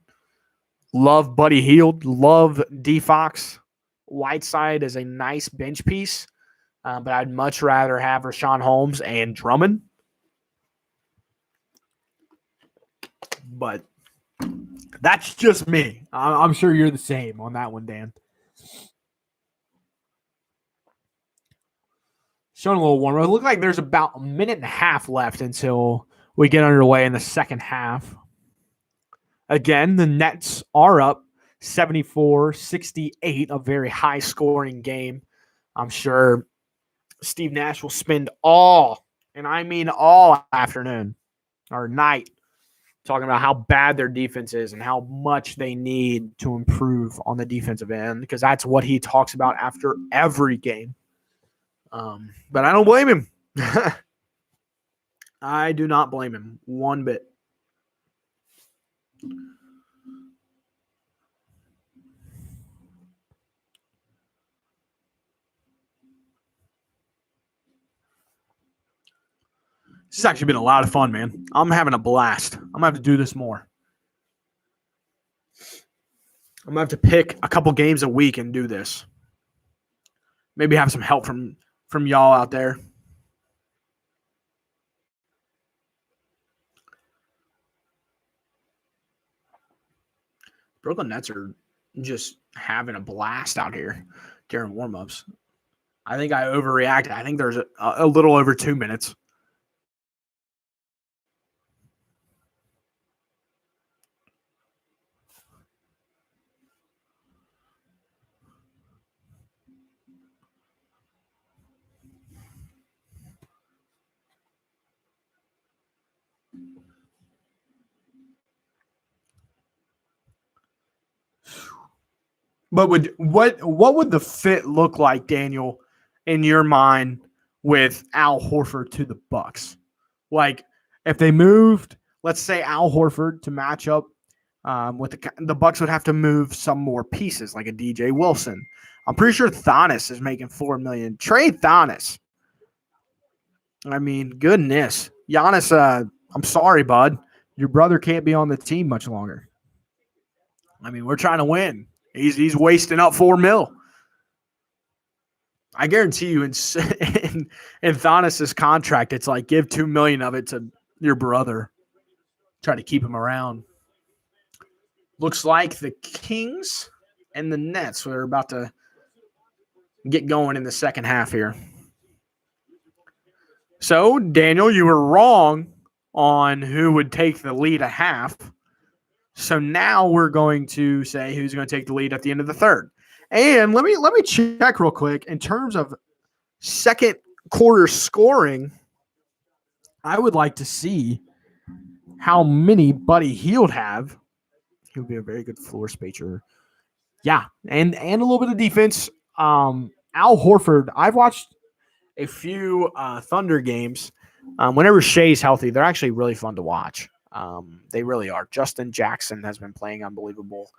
Love Buddy Hield. Love D. Fox. Whiteside is a nice bench piece. But I'd much rather have Rashawn Holmes and Drummond. But that's just me. I'm sure you're the same on that one, Dan. Showing a little warmer. It looks like there's about a minute and a half left until we get underway in the second half. Again, the Nets are up 74-68, a very high-scoring game. I'm sure Steve Nash will spend all, and I mean all afternoon or night, talking about how bad their defense is and how much they need to improve on the defensive end because that's what he talks about after every game. But I don't blame him. I do not blame him one bit. This has actually been a lot of fun, man. I'm having a blast. I'm going to have to do this more. I'm going to have to pick a couple games a week and do this. Maybe have some help from y'all out there. Brooklyn Nets are just having a blast out here during warm-ups. I think I overreacted. I think there's a little over 2 minutes. But what would the fit look like, Daniel, in your mind with Al Horford to the Bucks? Like if they moved, let's say Al Horford to match up with the Bucks would have to move some more pieces, like a DJ Wilson. I'm pretty sure Giannis is making $4 million. Trade Giannis. I mean, goodness, Giannis. I'm sorry, bud. Your brother can't be on the team much longer. I mean, we're trying to win. He's wasting up $4 million. I guarantee you in Giannis's contract, it's like give $2 million of it to your brother. Try to keep him around. Looks like the Kings and the Nets are about to get going in the second half here. So, Daniel, you were wrong on who would take the lead a half. So now we're going to say who's going to take the lead at the end of the third. And let me check real quick. In terms of second quarter scoring, I would like to see how many Buddy Hield have. He would be a very good floor spacer. Yeah, and a little bit of defense. Al Horford, I've watched a few Thunder games. Whenever Shea's healthy, they're actually really fun to watch. They really are. Justin Jackson has been playing unbelievable.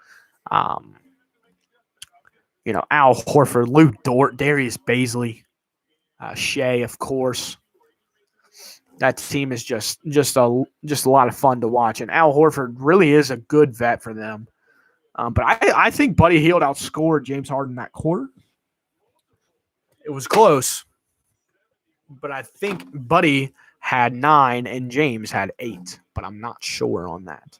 Al Horford, Lou Dort, Darius Baisley, Shea, of course. That team is just a lot of fun to watch. And Al Horford really is a good vet for them. But I think Buddy Hield outscored James Harden that quarter. It was close. But I think Buddy had 9 and James had 8. But I'm not sure on that.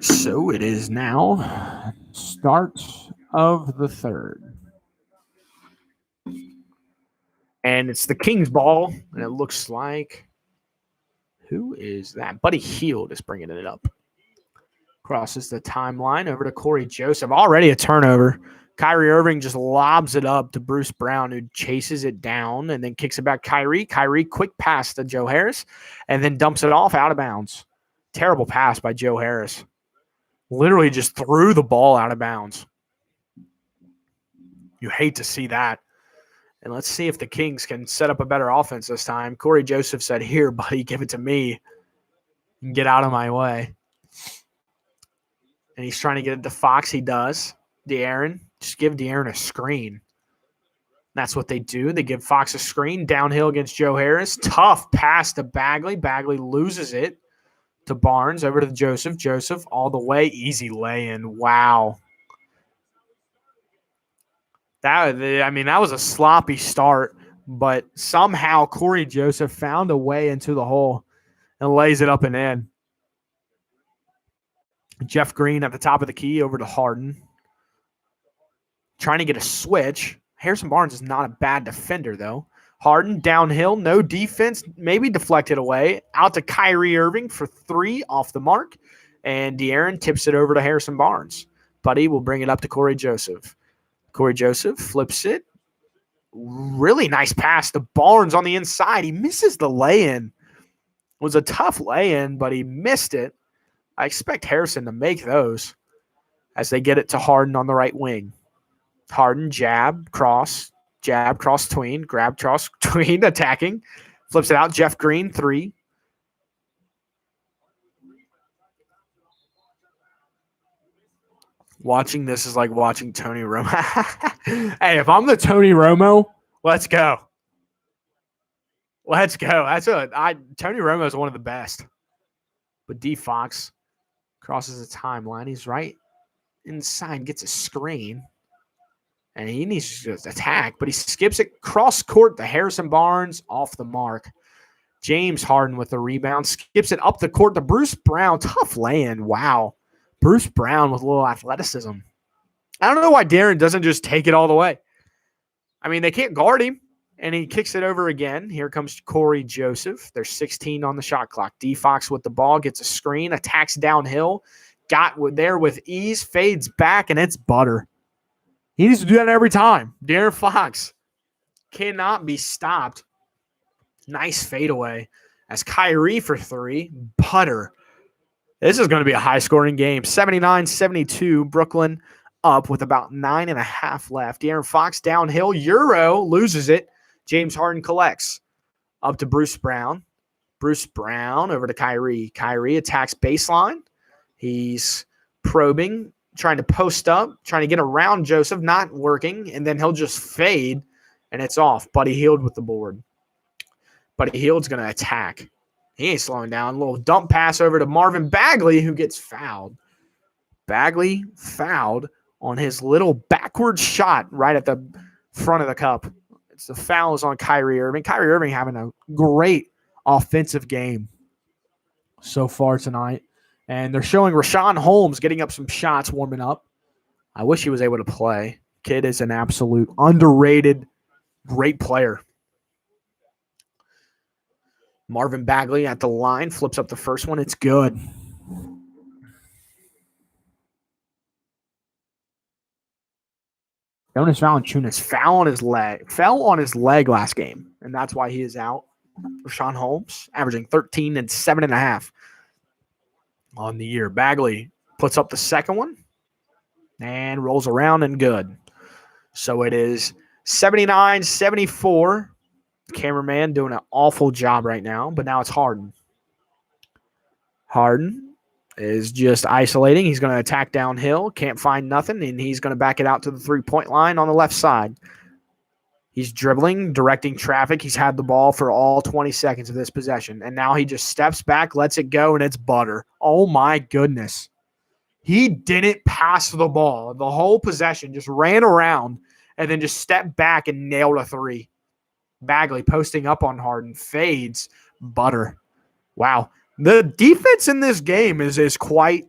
So it is now start of the third. And it's the Kings ball, and it looks like, who is that? Buddy Hield is bringing it up. Crosses the timeline over to Corey Joseph. Already a turnover. Kyrie Irving just lobs it up to Bruce Brown, who chases it down and then kicks it back. Kyrie, quick pass to Joe Harris, and then dumps it off out of bounds. Terrible pass by Joe Harris. Literally just threw the ball out of bounds. You hate to see that. And let's see if the Kings can set up a better offense this time. Corey Joseph said, "Here, buddy, give it to me and get out of my way." And he's trying to get it to Fox. He does. De'Aaron, just give De'Aaron a screen. That's what they do. They give Fox a screen downhill against Joe Harris. Tough pass to Bagley. Bagley loses it to Barnes. Over to Joseph. Joseph all the way. Easy lay-in. Wow. That was a sloppy start, but somehow Corey Joseph found a way into the hole and lays it up and in. Jeff Green at the top of the key over to Harden. Trying to get a switch. Harrison Barnes is not a bad defender, though. Harden downhill, no defense, maybe deflected away. Out to Kyrie Irving for three off the mark. And De'Aaron tips it over to Harrison Barnes. Buddy will bring it up to Corey Joseph. Corey Joseph flips it. Really nice pass to Barnes on the inside. He misses the lay-in. It was a tough lay-in, but he missed it. I expect Harrison to make those as they get it to Harden on the right wing. Harden, jab, cross, tween, grab, cross, tween, attacking. Flips it out. Jeff Green, three. Watching this is like watching Tony Romo. Hey, if I'm the Tony Romo, let's go. Let's go. Tony Romo is one of the best. But D Fox crosses the timeline. He's right inside, gets a screen. And he needs to attack, but he skips it cross court to Harrison Barnes off the mark. James Harden with the rebound, skips it up the court to Bruce Brown. Tough lay-in. Wow. Bruce Brown with a little athleticism. I don't know why De'Aaron doesn't just take it all the way. I mean, they can't guard him, and he kicks it over again. Here comes Corey Joseph. There's 16 on the shot clock. D Fox with the ball, gets a screen, attacks downhill, got there with ease, fades back, and it's butter. He needs to do that every time. De'Aaron Fox cannot be stopped. Nice fadeaway as Kyrie for three. Butter. This is going to be a high-scoring game. 79-72. Brooklyn up with about 9.5 left. De'Aaron Fox downhill. Euro loses it. James Harden collects. Up to Bruce Brown. Bruce Brown over to Kyrie. Kyrie attacks baseline. He's probing. Trying to post up, trying to get around Joseph, not working, and then he'll just fade, and it's off. Buddy Hield with the board. Buddy Hield's going to attack. He ain't slowing down. A little dump pass over to Marvin Bagley, who gets fouled. Bagley fouled on his little backward shot right at the front of the cup. It's the foul is on Kyrie Irving. Kyrie Irving having a great offensive game so far tonight. And they're showing Rashawn Holmes getting up some shots, warming up. I wish he was able to play. Kid is an absolute underrated, great player. Marvin Bagley at the line, flips up the first one. It's good. Jonas Valanciunas fell on his leg last game, and that's why he is out. Rashawn Holmes averaging 13 and 7.5 on the year. Bagley puts up the second one and rolls around and good. So it is 79-74. Cameraman doing an awful job right now, but now it's Harden. Harden is just isolating. He's going to attack downhill. Can't find nothing, and he's going to back it out to the three-point line on the left side. He's dribbling, directing traffic. He's had the ball for all 20 seconds of this possession, and now he just steps back, lets it go, and it's butter. Oh, my goodness. He didn't pass the ball. The whole possession just ran around and then just stepped back and nailed a three. Bagley posting up on Harden, fades, butter. Wow. The defense in this game is quite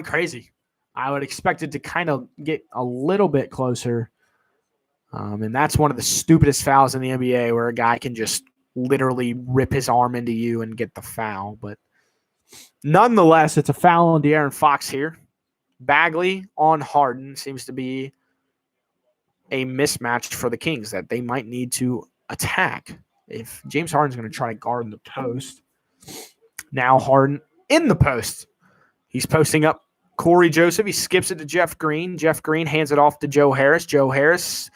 crazy. I would expect it to kind of get a little bit closer. And that's one of the stupidest fouls in the NBA where a guy can just literally rip his arm into you and get the foul. But nonetheless, it's a foul on De'Aaron Fox here. Bagley on Harden seems to be a mismatch for the Kings that they might need to attack. If James Harden's going to try to guard in the post, now Harden in the post. He's posting up Corey Joseph. He skips it to Jeff Green. Jeff Green hands it off to Joe Harris. Joe Harris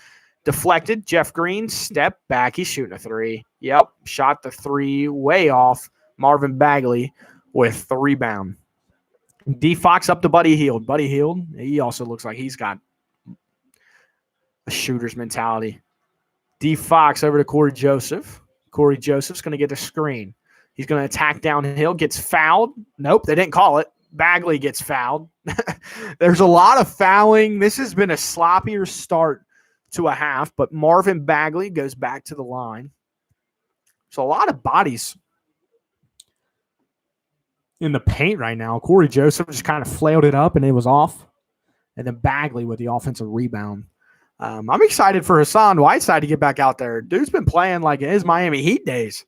deflected. Jeff Green step back. He's shooting a three. Yep, shot the three way off. Marvin Bagley with the rebound. D. Fox up to Buddy Hield. Buddy Hield, he also looks like he's got a shooter's mentality. D. Fox over to Corey Joseph. Corey Joseph's going to get a screen. He's going to attack downhill, gets fouled. Nope, they didn't call it. Bagley gets fouled. There's a lot of fouling. This has been a sloppier start to a half, but Marvin Bagley goes back to the line. So a lot of bodies in the paint right now. Corey Joseph just kind of flailed it up and it was off. And then Bagley with the offensive rebound. I'm excited for Hassan Whiteside to get back out there. Dude's been playing like in his Miami Heat days.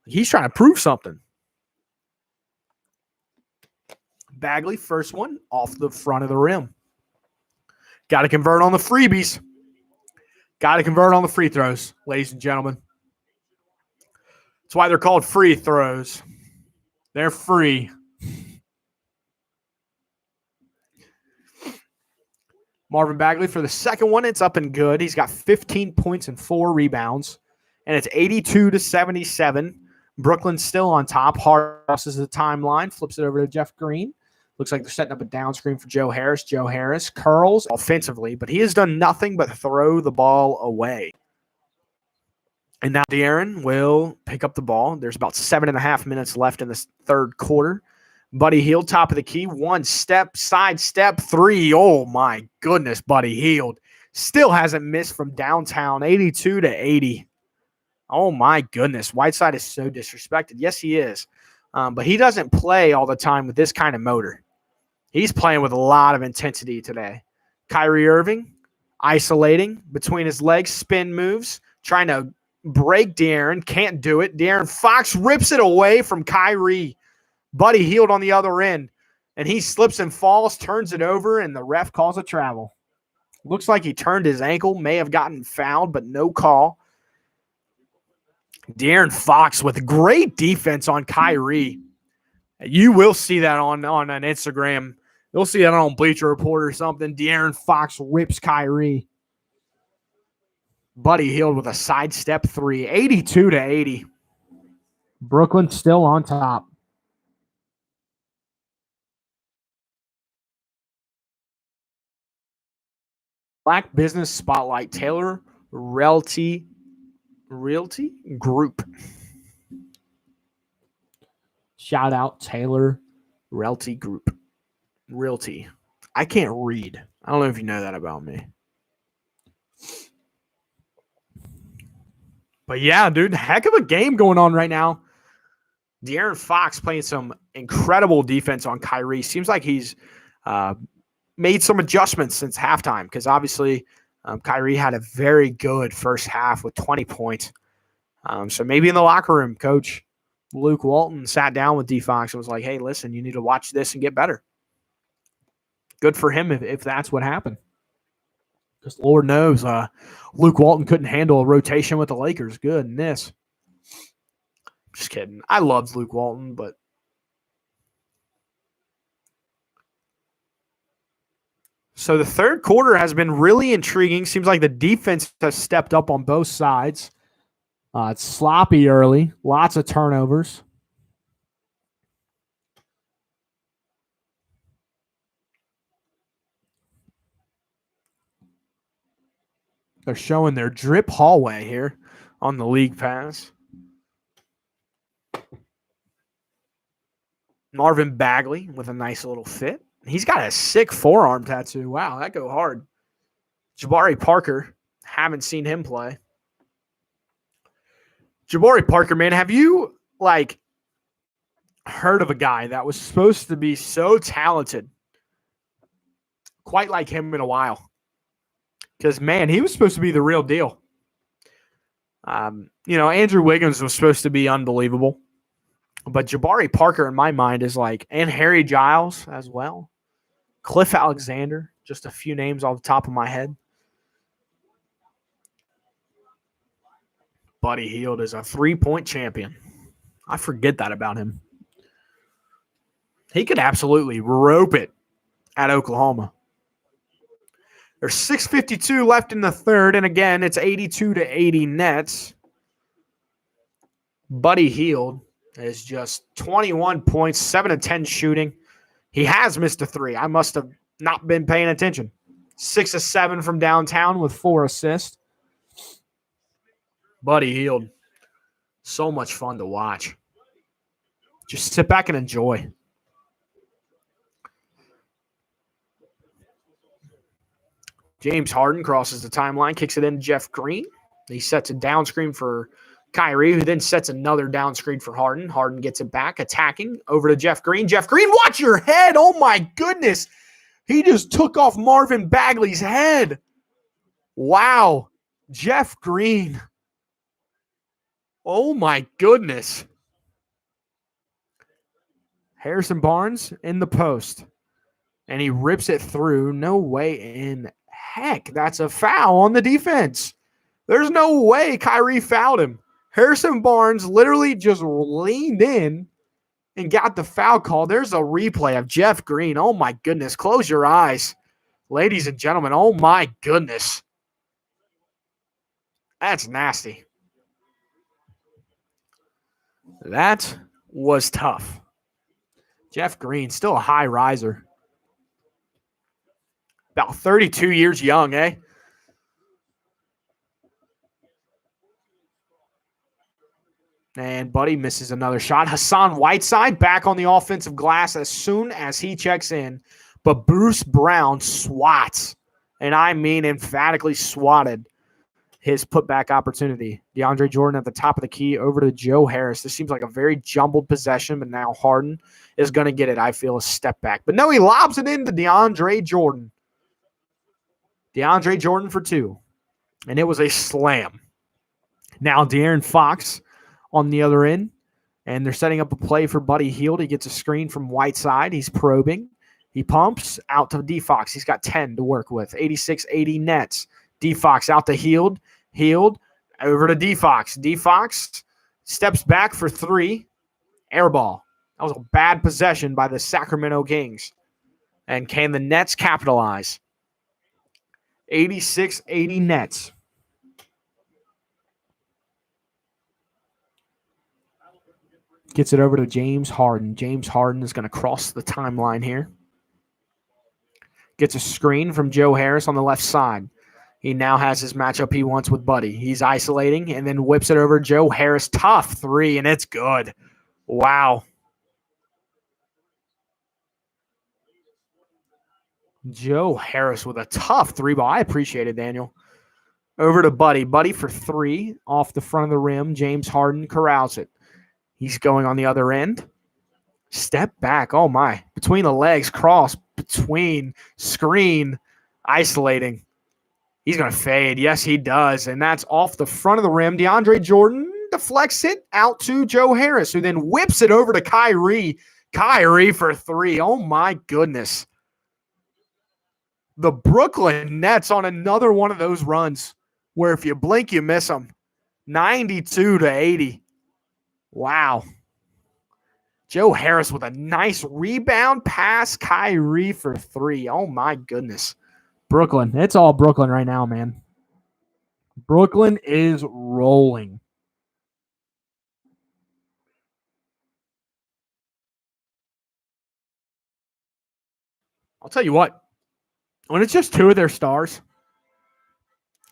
He's trying to prove something. Bagley, first one off the front of the rim. Got to convert on the freebies. Got to convert on the free throws, ladies and gentlemen. That's why they're called free throws. They're free. Marvin Bagley for the second one. It's up and good. He's got 15 points and 4 rebounds. And it's 82-77. Brooklyn's still on top. Hart crosses the timeline. Flips it over to Jeff Green. Looks like they're setting up a down screen for Joe Harris. Joe Harris curls offensively, but he has done nothing but throw the ball away. And now De'Aaron will pick up the ball. There's about 7.5 minutes left in this third quarter. Buddy Hield, top of the key. One step, side step, three. Oh, my goodness, Buddy Hield. Still hasn't missed from downtown, 82-80. Oh, my goodness. Whiteside is so disrespected. Yes, he is. But he doesn't play all the time with this kind of motor. He's playing with a lot of intensity today. Kyrie Irving, isolating between his legs, spin moves, trying to break De'Aaron. Can't do it. De'Aaron Fox rips it away from Kyrie. Buddy Hield on the other end. And he slips and falls, turns it over, and the ref calls a travel. Looks like he turned his ankle, may have gotten fouled, but no call. De'Aaron Fox with great defense on Kyrie. You will see that on an Instagram. You'll see that on Bleacher Report or something. De'Aaron Fox rips Kyrie. Buddy Hield with a sidestep three, 82-80. Brooklyn still on top. Black Business Spotlight, Taylor Realty Group. Shout out Taylor Realty Group. Realty. I can't read. I don't know if you know that about me. But yeah, dude, heck of a game going on right now. De'Aaron Fox playing some incredible defense on Kyrie. Seems like he's made some adjustments since halftime because obviously Kyrie had a very good first half with 20 points. So maybe in the locker room, Coach Luke Walton sat down with D. Fox and was like, hey, listen, you need to watch this and get better. Good for him if that's what happened. Because Lord knows Luke Walton couldn't handle a rotation with the Lakers. Goodness. Just kidding. I loved Luke Walton, but so the third quarter has been really intriguing. Seems like the defense has stepped up on both sides. It's sloppy early. Lots of turnovers. They're showing their drip hallway here on the league pass. Marvin Bagley with a nice little fit. He's got a sick forearm tattoo. Wow, that go hard. Jabari Parker, haven't seen him play. Jabari Parker, man, have you, heard of a guy that was supposed to be so talented quite like him in a while. Because, man, he was supposed to be the real deal. Andrew Wiggins was supposed to be unbelievable. But Jabari Parker, in my mind, is like, and Harry Giles as well. Cliff Alexander, just a few names off the top of my head. Buddy Hield is a 3-point champion. I forget that about him. He could absolutely rope it at Oklahoma. There's 6:52 left in the third, and again, it's 82-80 Nets. Buddy Hield is just 21 points, 7 of 10 shooting. He has missed a three. I must have not been paying attention. 6 of 7 from downtown with 4 assists. Buddy Hield, so much fun to watch. Just sit back and enjoy. James Harden crosses the timeline, kicks it in to Jeff Green. He sets a down screen for Kyrie, who then sets another down screen for Harden. Harden gets it back, attacking over to Jeff Green. Jeff Green, watch your head. Oh, my goodness. He just took off Marvin Bagley's head. Wow. Jeff Green. Oh, my goodness. Harrison Barnes in the post. And he rips it through. No way in heck. That's a foul on the defense. There's no way Kyrie fouled him. Harrison Barnes literally just leaned in and got the foul call. There's a replay of Jeff Green. Oh, my goodness. Close your eyes. Ladies and gentlemen, oh, my goodness. That's nasty. That was tough. Jeff Green, still a high riser. About 32 years young, eh? And Buddy misses another shot. Hassan Whiteside back on the offensive glass as soon as he checks in. But Bruce Brown swats, and I mean emphatically swatted, his putback opportunity. DeAndre Jordan at the top of the key over to Joe Harris. This seems like a very jumbled possession, but now Harden is going to get it, I feel, a step back. But no, he lobs it into DeAndre Jordan. DeAndre Jordan for 2. And it was a slam. Now De'Aaron Fox on the other end, and they're setting up a play for Buddy Hield. He gets a screen from Whiteside. He's probing. He pumps out to D. Fox. He's got 10 to work with. 86-80 Nets. D. Fox out to Hield. Hield over to D. Fox. D. Fox steps back for 3. Air ball. That was a bad possession by the Sacramento Kings. And can the Nets capitalize? 86-80 Nets. Gets it over to James Harden. James Harden is going to cross the timeline here. Gets a screen from Joe Harris on the left side. He now has his matchup he wants with Buddy. He's isolating and then whips it over Joe Harris. Tough 3, and it's good. Wow. Joe Harris with a tough 3 ball. I appreciate it, Daniel. Over to Buddy. Buddy for 3 off the front of the rim. James Harden corrals it. He's going on the other end. Step back. Oh, my. Between the legs. Cross. Between. Screen. Isolating. He's going to fade. Yes, he does. And that's off the front of the rim. DeAndre Jordan deflects it out to Joe Harris, who then whips it over to Kyrie. Kyrie for 3. Oh, my goodness. The Brooklyn Nets on another one of those runs where if you blink, you miss them. 92-80. Wow. Joe Harris with a nice rebound pass. Kyrie for 3. Oh, my goodness. Brooklyn. It's all Brooklyn right now, man. Brooklyn is rolling. I'll tell you what. When it's just 2 of their stars,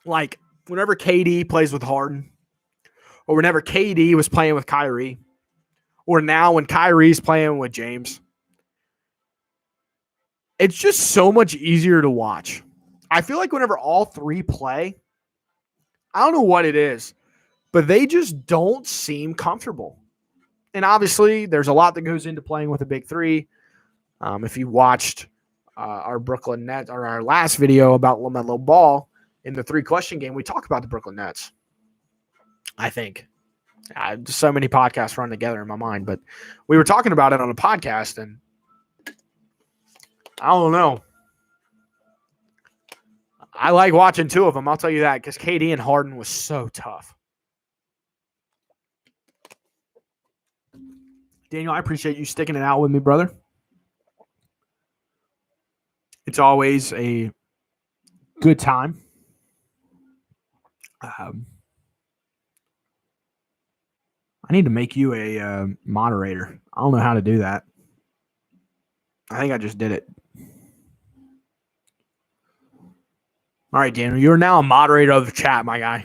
like whenever KD plays with Harden, or whenever KD was playing with Kyrie, or now when Kyrie's playing with James, it's just so much easier to watch. I feel like whenever all 3 play, I don't know what it is, but they just don't seem comfortable. And obviously, there's a lot that goes into playing with a big 3. If you watched our Brooklyn Nets, or our last video about LaMelo Ball in the 3-question game, we talked about the Brooklyn Nets. I think. Just so many podcasts run together in my mind, but we were talking about it on a podcast, and I don't know. I like watching 2 of them, I'll tell you that, because KD and Harden was so tough. Daniel, I appreciate you sticking it out with me, brother. It's always a good time. I need to make you a moderator. I don't know how to do that. I think I just did it. All right, Daniel, you're now a moderator of the chat, my guy.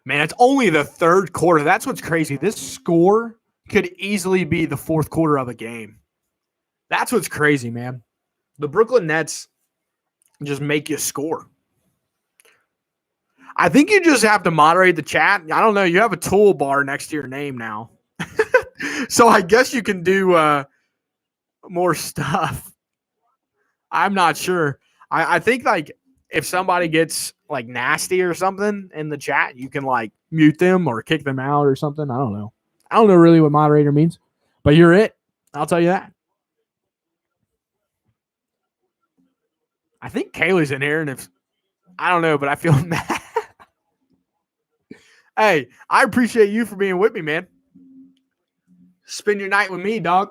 Man, it's only the 3rd quarter. That's what's crazy. This score could easily be the 4th quarter of a game. That's what's crazy, man. The Brooklyn Nets just make you score. I think you just have to moderate the chat. I don't know. You have a toolbar next to your name now. So I guess you can do more stuff. I'm not sure. I think, like, if somebody gets, like, nasty or something in the chat, you can, like, mute them or kick them out or something. I don't know. I don't know really what moderator means, but you're it. I'll tell you that. I think Kaylee's in here, and if I don't know, but I feel mad. Hey, I appreciate you for being with me, man. Spend your night with me, dog.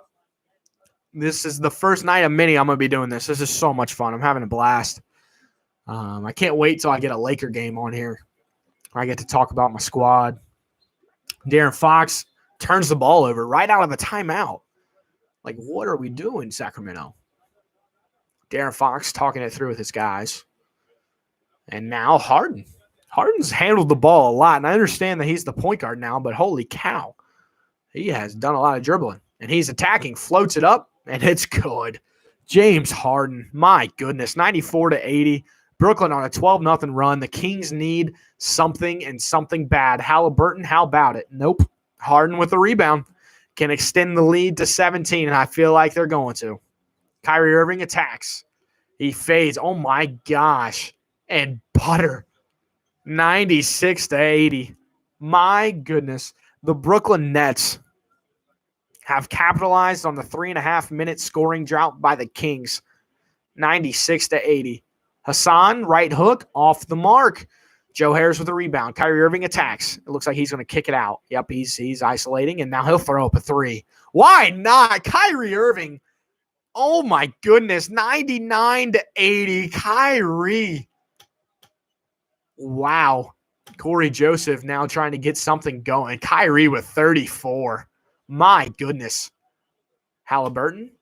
This is the first night of many I'm going to be doing this. This is so much fun. I'm having a blast. I can't wait till I get a Laker game on here. I get to talk about my squad. De'Aaron Fox turns the ball over right out of a timeout. Like, what are we doing, Sacramento? De'Aaron Fox talking it through with his guys. And now Harden. Harden's handled the ball a lot, and I understand that he's the point guard now, but holy cow. He has done a lot of dribbling, and he's attacking, floats it up, and it's good. James Harden, my goodness, 94-80. Brooklyn on a 12-0 run. The Kings need something and something bad. Halliburton, how about it? Nope. Harden with a rebound can extend the lead to 17, and I feel like they're going to. Kyrie Irving attacks. He fades. Oh, my gosh. And butter. 96-80. My goodness. The Brooklyn Nets have capitalized on the 3.5-minute scoring drought by the Kings. 96-80. Hassan, right hook, off the mark. Joe Harris with a rebound. Kyrie Irving attacks. It looks like he's going to kick it out. Yep, he's isolating, and now he'll throw up a 3. Why not? Kyrie Irving. Oh, my goodness. 99-80. Kyrie. Wow. Corey Joseph now trying to get something going. Kyrie with 34. My goodness. Halliburton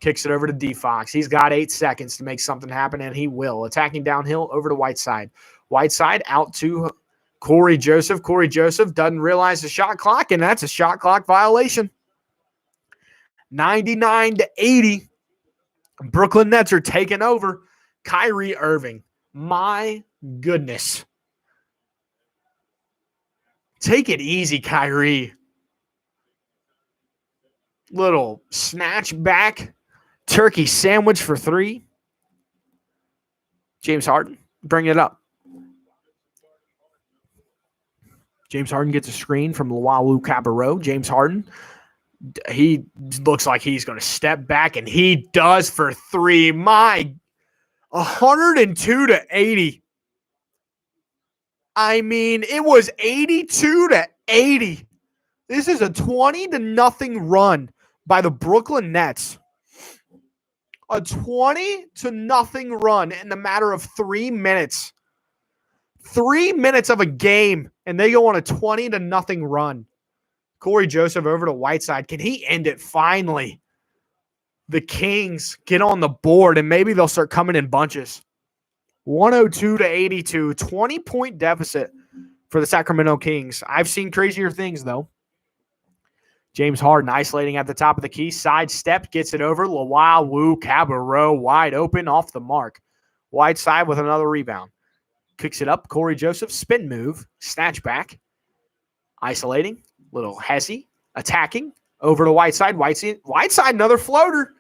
kicks it over to D. Fox. He's got 8 seconds to make something happen, and he will. Attacking downhill over to Whiteside. Whiteside out to Corey Joseph. Corey Joseph doesn't realize the shot clock, and that's a shot clock violation. 99-80. Brooklyn Nets are taking over. Kyrie Irving. My goodness. Take it easy, Kyrie. Little snatch back. Turkey sandwich for 3. James Harden, bring it up. James Harden gets a screen from Luwawu Cabarrot. James Harden, he looks like he's going to step back, and he does for 3. My 102-80. I mean, it was 82-80. This is a 20-0 run by the Brooklyn Nets. A 20-0 run in the matter of 3 minutes. 3 minutes of a game, and they go on a 20-0 run. Corey Joseph over to Whiteside. Can he end it finally? The Kings get on the board, and maybe they'll start coming in bunches. 102-82, 20-point deficit for the Sacramento Kings. I've seen crazier things, though. James Harden isolating at the top of the key. Sidestep, gets it over. Luwawu Cabarrot wide open off the mark. Whiteside with another rebound. Kicks it up. Corey Joseph, spin move, snatch back, isolating, little hezzy, attacking, over to Whiteside. Whiteside, another floater.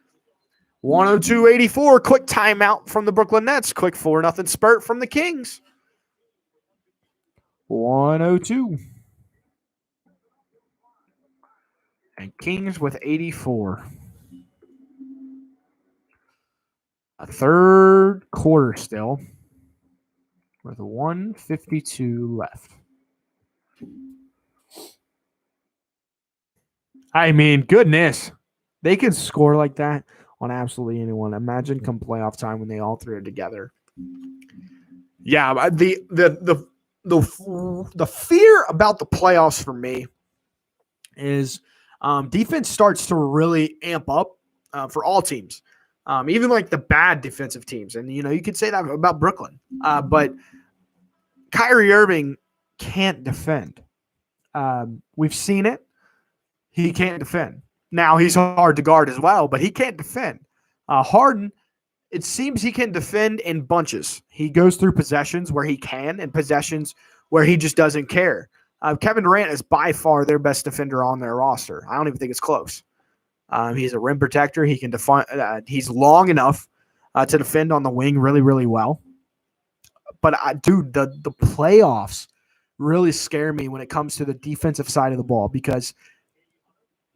102.84, quick timeout from the Brooklyn Nets. Quick 4-0 spurt from the Kings. 102. And Kings with 84. A third quarter still with 1:52 left. I mean, goodness. They can score like that on absolutely anyone. Imagine come playoff time when they all three are together. Yeah, the fear about the playoffs for me is defense starts to really amp up for all teams, even like the bad defensive teams. And, you could say that about Brooklyn. But Kyrie Irving can't defend. We've seen it. He can't defend. Now, he's hard to guard as well, but he can't defend. Harden, it seems he can defend in bunches. He goes through possessions where he can and possessions where he just doesn't care. Kevin Durant is by far their best defender on their roster. I don't even think it's close. He's a rim protector. He can defend. He's long enough to defend on the wing really, really well. But, dude, the playoffs really scare me when it comes to the defensive side of the ball because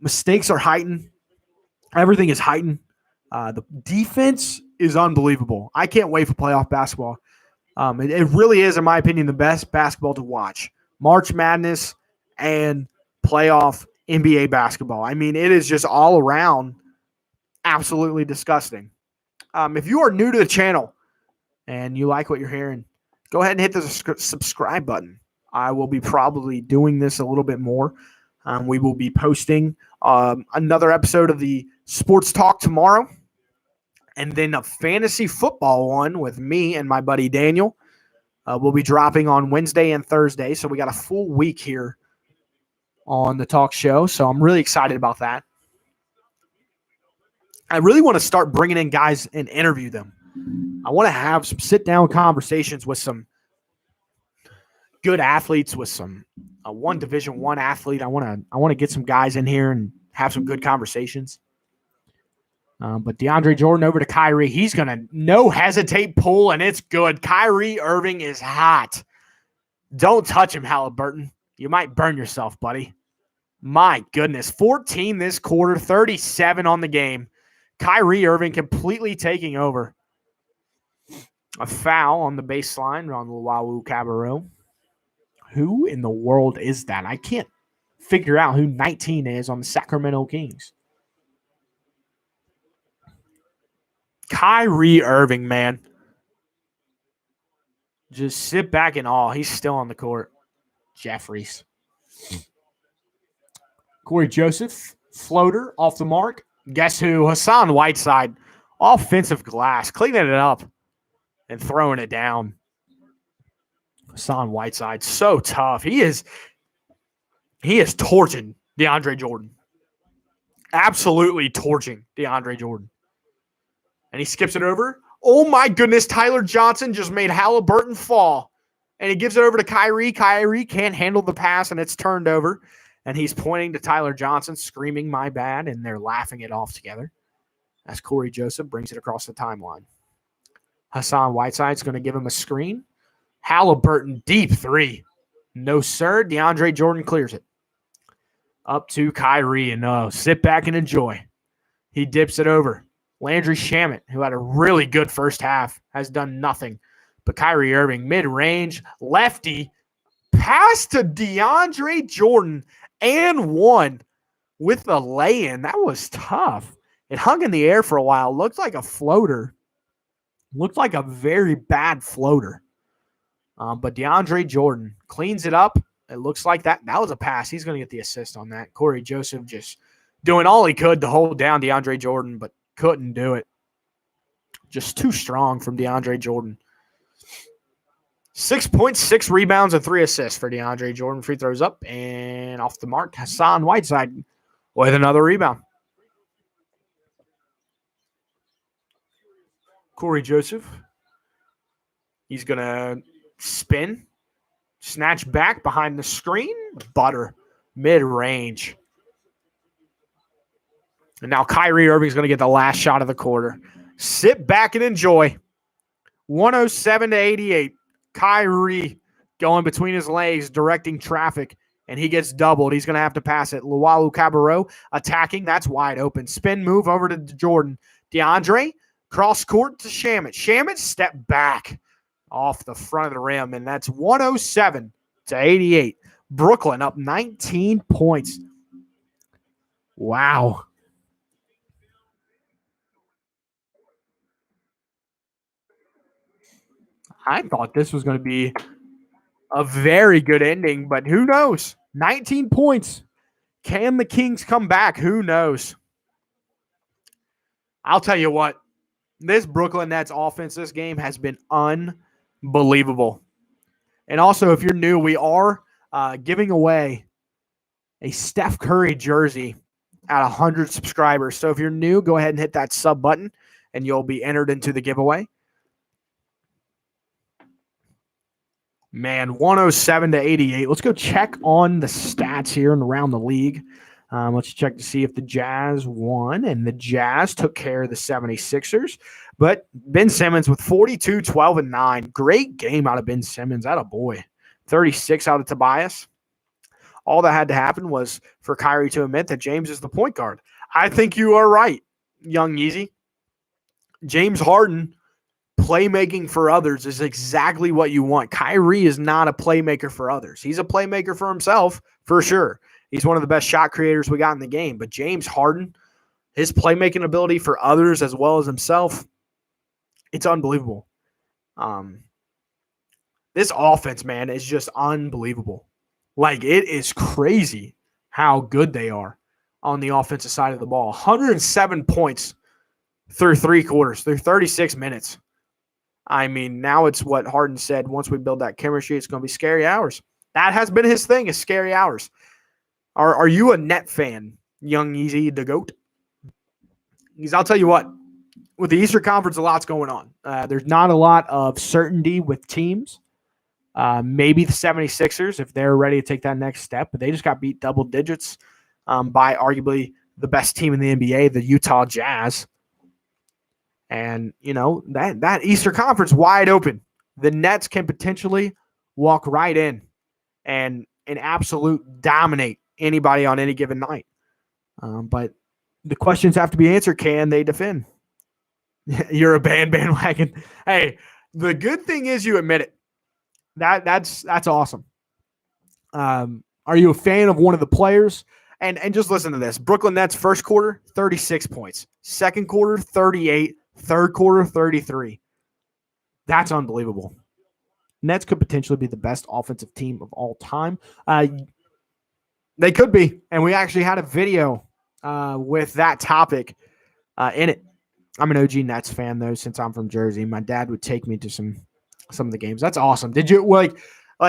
mistakes are heightened. Everything is heightened. The defense is unbelievable. I can't wait for playoff basketball. It really is, in my opinion, the best basketball to watch. March Madness and playoff NBA basketball. I mean, it is just all around absolutely disgusting. If you are new to the channel and you like what you're hearing, go ahead and hit the subscribe button. I will be probably doing this a little bit more. We will be posting another episode of the Sports Talk tomorrow, and then a fantasy football one with me and my buddy Daniel. We'll be dropping on Wednesday and Thursday, so we got a full week here on the talk show, so I'm really excited about that. I really want to start bringing in guys and interview them. I want to have some sit-down conversations with some good athletes, with some one Division I athlete. I want to get some guys in here and have some good conversations. But DeAndre Jordan over to Kyrie. He's going to no hesitate pull, and it's good. Kyrie Irving is hot. Don't touch him, Halliburton. You might burn yourself, buddy. My goodness. 14 this quarter, 37 on the game. Kyrie Irving completely taking over. A foul on the baseline on Luau Cabarrot. Who in the world is that? I can't figure out who 19 is on the Sacramento Kings. Kyrie Irving, man. Just sit back in awe. He's still on the court. Jeffries. Corey Joseph, floater off the mark. Guess who? Hassan Whiteside, offensive glass, cleaning it up and throwing it down. Hassan Whiteside, so tough. He is torching DeAndre Jordan. Absolutely torching DeAndre Jordan. And he skips it over. Oh, my goodness. Tyler Johnson just made Halliburton fall. And he gives it over to Kyrie. Kyrie can't handle the pass, and it's turned over. And he's pointing to Tyler Johnson, screaming, "My bad," and they're laughing it off together as Corey Joseph brings it across the timeline. Hassan Whiteside's going to give him a screen. Halliburton, deep three. No, sir. DeAndre Jordan clears it. Up to Kyrie, and sit back and enjoy. He dips it over. Landry Shamet, who had a really good first half, has done nothing. But Kyrie Irving, mid-range, lefty, pass to DeAndre Jordan, and one with the lay-in. That was tough. It hung in the air for a while. Looked like a floater. Looked like a very bad floater. But DeAndre Jordan cleans it up. It looks like that was a pass. He's going to get the assist on that. Corey Joseph just doing all he could to hold down DeAndre Jordan, but couldn't do it. Just too strong from DeAndre Jordan. 6.6 rebounds and 3 assists for DeAndre Jordan. Free throws up and off the mark. Hassan Whiteside with another rebound. Corey Joseph. He's going to Spin. Snatch back behind the screen. Butter. Mid-range. And now Kyrie Irving's going to get the last shot of the quarter. Sit back and enjoy. 107-88. Kyrie going between his legs, directing traffic, and he gets doubled. He's going to have to pass it. Luwawu Cabarrot attacking. That's wide open. Spin move over to Jordan. DeAndre, cross court to Shamet. Shamet, step back off the front of the rim, and that's 107-88. Brooklyn up 19 points. Wow. I thought this was going to be a very good ending, but who knows? 19 points. Can the Kings come back? Who knows? I'll tell you what. This Brooklyn Nets offense this game has been unbelievable. And also, if you're new, we are giving away a Steph Curry jersey at 100 subscribers. So if you're new, go ahead and hit that sub button, and you'll be entered into the giveaway. Man, 107-88. Let's go check on the stats here and around the league. Let's check to see if the Jazz won, and the Jazz took care of the 76ers. But Ben Simmons with 42, 12, and 9. Great game out of Ben Simmons. Atta boy. 36 out of Tobias. All that had to happen was for Kyrie to admit that James is the point guard. I think you are right, young Yeezy. James Harden playmaking for others is exactly what you want. Kyrie is not a playmaker for others. He's a playmaker for himself, for sure. He's one of the best shot creators we got in the game. But James Harden, his playmaking ability for others as well as himself, it's unbelievable. This offense, man, is just unbelievable. Like, it is crazy how good they are on the offensive side of the ball. 107 points through 3 quarters, through 36 minutes. I mean, now it's what Harden said. Once we build that chemistry, it's going to be scary hours. That has been his thing, is scary hours. Are you a net fan, young Yeezy the GOAT? Because I'll tell you what, with the Eastern Conference, a lot's going on. There's not a lot of certainty with teams. Maybe the 76ers, if they're ready to take that next step. But they just got beat double digits by arguably the best team in the NBA, the Utah Jazz. And, you know, that Eastern Conference wide open. The Nets can potentially walk right in and absolute dominate anybody on any given night. But the questions have to be answered. Can they defend? You're a bandwagon. Hey, the good thing is you admit it. That's awesome. Are you a fan of one of the players? And just listen to this. Brooklyn Nets first quarter, 36 points. Second quarter, 38. Third quarter, 33. That's unbelievable. Nets could potentially be the best offensive team of all time. They could be. And we actually had a video with that topic in it. I'm an OG Nets fan, though, since I'm from Jersey. My dad would take me to some of the games. That's awesome. Did you, like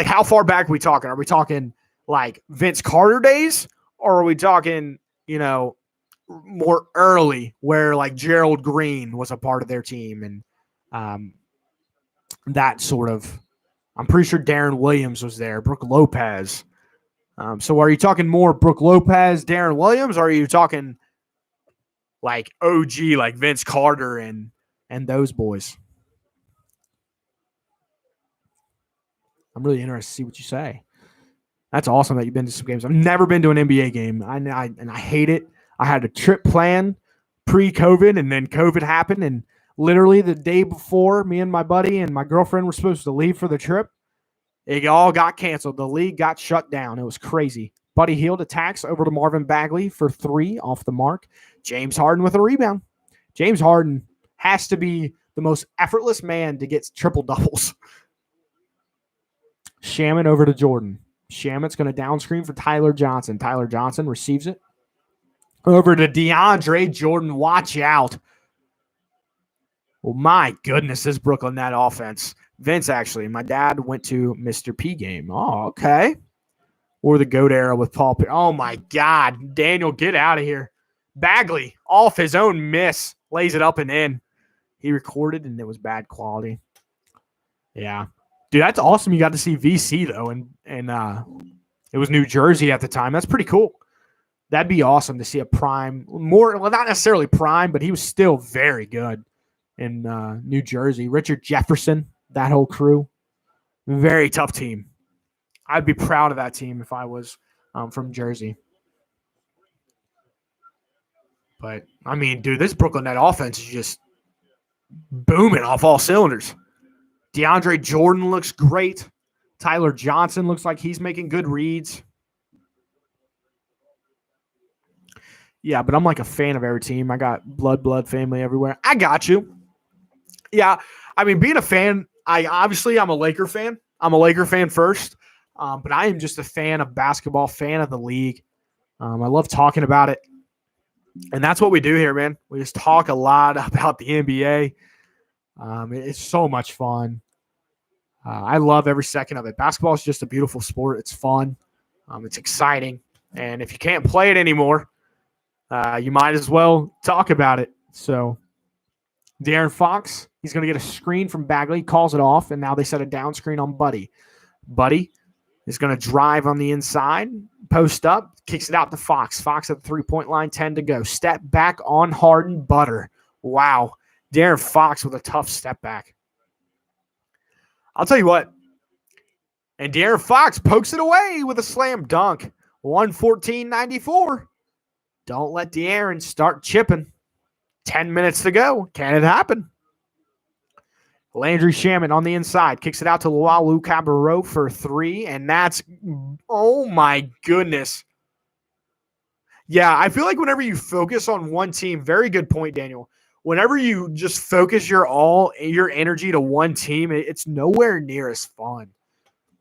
how far back are we talking? Are we talking, like, Vince Carter days? Or are we talking, you know, more early where, like, Gerald Green was a part of their team and that sort of – I'm pretty sure Darren Williams was there, Brook Lopez. So are you talking more Brook Lopez, Darren Williams, or are you talking like OG, like Vince Carter and those boys? I'm really interested to see what you say. That's awesome that you've been to some games. I've never been to an NBA game, and I hate it. I had a trip planned pre-COVID, and then COVID happened, and literally the day before, me and my buddy and my girlfriend were supposed to leave for the trip. It all got canceled. The league got shut down. It was crazy. Buddy Hield attacks over to Marvin Bagley for 3 off the mark. James Harden with a rebound. James Harden has to be the most effortless man to get triple doubles. Shamet over to Jordan. Shamet's going to down screen for Tyler Johnson. Tyler Johnson receives it. Over to DeAndre Jordan. Watch out. Well, my goodness, this Brooklyn Net offense. Vince, actually. My dad went to Mr. P game. Oh, okay. Or the GOAT era with Paul Pierce. Oh, my God. Daniel, get out of here. Bagley, off his own miss, lays it up and in. He recorded, and it was bad quality. Yeah. Dude, that's awesome. You got to see VC though, and it was New Jersey at the time. That's pretty cool. That'd be awesome to see a prime, well, not necessarily prime, but he was still very good in New Jersey. Richard Jefferson, that whole crew, very tough team. I'd be proud of that team if I was from Jersey. But, I mean, dude, this Brooklyn Net offense is just booming off all cylinders. DeAndre Jordan looks great. Tyler Johnson looks like he's making good reads. Yeah, but I'm like a fan of every team. I got blood family everywhere. I got you. Yeah, I mean, being a fan, I'm a Laker fan. I'm a Laker fan first, but I am just a fan of basketball, fan of the league. I love talking about it, and that's what we do here, man. We just talk a lot about the NBA. It's so much fun. I love every second of it. Basketball is just a beautiful sport. It's fun. It's exciting, and if you can't play it anymore, you might as well talk about it. So, De'Aaron Fox, he's going to get a screen from Bagley, calls it off, and now they set a down screen on Buddy. Buddy is going to drive on the inside, post up, kicks it out to Fox. Fox at the three-point line, 10 to go. Step back on Harden, butter. Wow. De'Aaron Fox with a tough step back. I'll tell you what. And De'Aaron Fox pokes it away with a slam dunk. 114-94. Don't let De'Aaron start chipping. 10 minutes to go. Can it happen? Landry Shamet on the inside. Kicks it out to Lualu Cabarro for three. And that's, oh my goodness. Yeah, I feel like whenever you focus on one team, very good point, Daniel. Whenever you just focus your energy to one team, it's nowhere near as fun.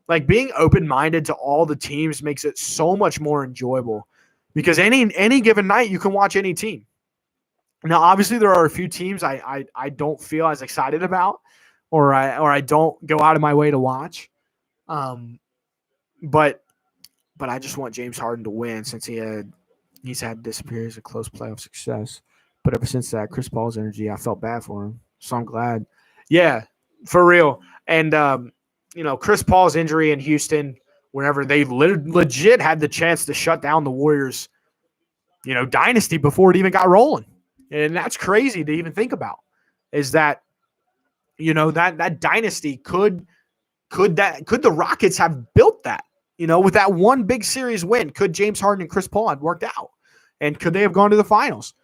Like being open-minded to all the teams makes it so much more enjoyable. Because any given night, you can watch any team. Now, obviously, there are a few teams I don't feel as excited about, or I don't go out of my way to watch. But I just want James Harden to win since he's had this period of close playoff success. But ever since that, Chris Paul's energy, I felt bad for him. So I'm glad. Yeah, for real. And Chris Paul's injury in Houston, whenever they legit had the chance to shut down the Warriors, dynasty before it even got rolling. And that's crazy to even think about, is that, that dynasty could the Rockets have built that, with that one big series win? Could James Harden and Chris Paul have worked out? And could they have gone to the finals?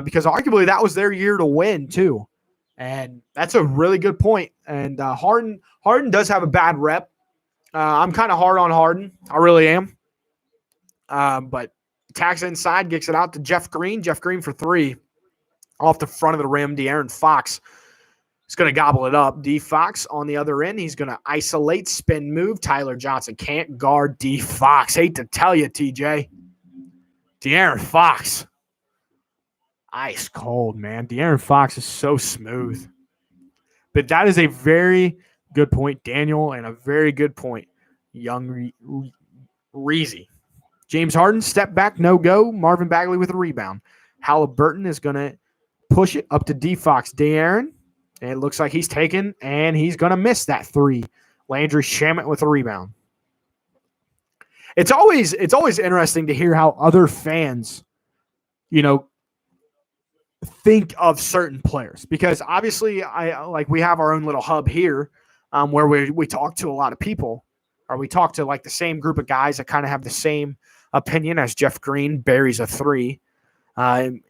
Because arguably that was their year to win too. And that's a really good point. And Harden does have a bad rep. I'm kind of hard on Harden. I really am. But attacks inside, gets it out to Jeff Green. Jeff Green for three. Off the front of the rim, De'Aaron Fox is going to gobble it up. D. Fox on the other end. He's going to isolate, spin move. Tyler Johnson can't guard D. Fox. Hate to tell you, TJ. De'Aaron Fox. Ice cold, man. De'Aaron Fox is so smooth. But that is a very good point, Daniel, and a very good point, young Reezy. James Harden, step back, no go. Marvin Bagley with a rebound. Halliburton is going to push it up to D. Fox. De'Aaron, and it looks like he's taken, and he's going to miss that three. Landry Shamet with a rebound. It's always interesting to hear how other fans, think of certain players, because obviously we have our own little hub here where we talk to a lot of people, or we talk to like the same group of guys that kind of have the same opinion as Jeff Green buries a three. And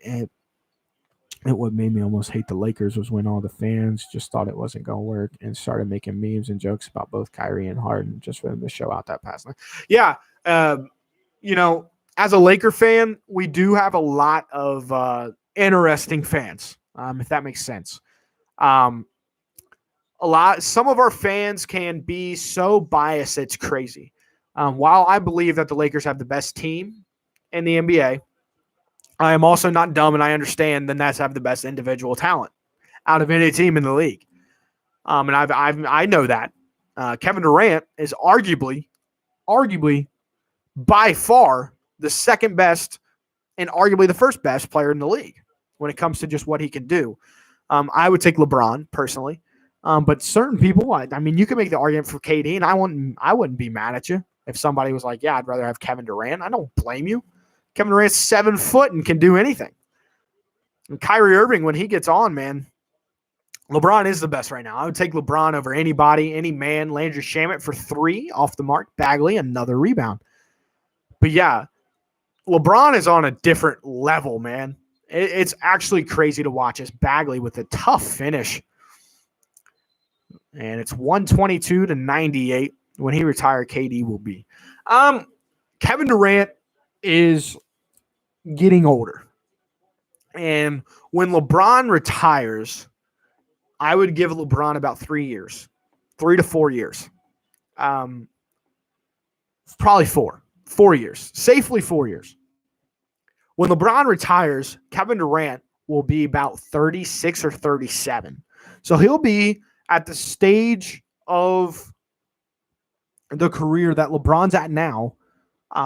what made me almost hate the Lakers was when all the fans just thought it wasn't going to work and started making memes and jokes about both Kyrie and Harden just for them to show out that pass line. Yeah. As a Laker fan, we do have a lot of interesting fans, if that makes sense. Some of our fans can be so biased, it's crazy. While I believe that the Lakers have the best team in the NBA, I am also not dumb, and I understand the Nets have the best individual talent out of any team in the league. And I know that. Kevin Durant is arguably by far the second best and arguably the first best player in the league when it comes to just what he can do. I would take LeBron personally. But certain people, I mean, you can make the argument for KD, and I wouldn't be mad at you if somebody was like, yeah, I'd rather have Kevin Durant. I don't blame you. Kevin Durant's 7 foot and can do anything. And Kyrie Irving, when he gets on, man, LeBron is the best right now. I would take LeBron over anybody, any man. Landry Shamet for 3 off the mark. Bagley, another rebound. But yeah, LeBron is on a different level, man. It's actually crazy to watch. It's Bagley with a tough finish. And it's 122-98. When he retired, KD will be. Kevin Durant is getting older. And when LeBron retires, I would give LeBron about 3 years, 3 to 4 years. Probably 4 years, safely 4 years. When LeBron retires, Kevin Durant will be about 36 or 37. So he'll be at the stage of the career that LeBron's at now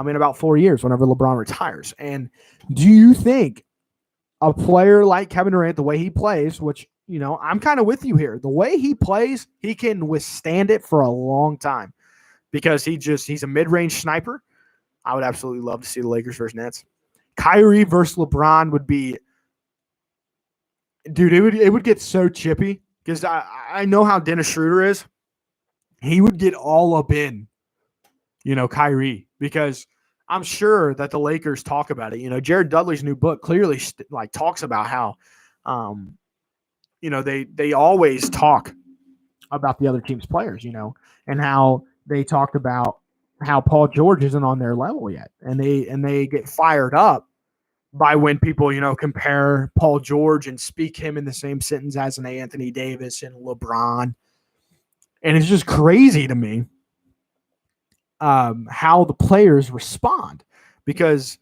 in about 4 years, whenever LeBron retires. And do you think a player like Kevin Durant, the way he plays, which, you know, I'm kind of with you here, the way he plays, he can withstand it for a long time because he's a mid-range sniper. I would absolutely love to see the Lakers versus Nets. Kyrie versus LeBron would be, dude, it would get so chippy because I know how Dennis Schroeder is. He would get all up in, you know, Kyrie, because I'm sure that the Lakers talk about it. You know, Jared Dudley's new book clearly talks about how, you know, they always talk about the other team's players, you know, and how they talked about how Paul George isn't on their level yet. And they get fired up by when people, you know, compare Paul George and speak him in the same sentence as an Anthony Davis and LeBron. And it's just crazy to me how the players respond, because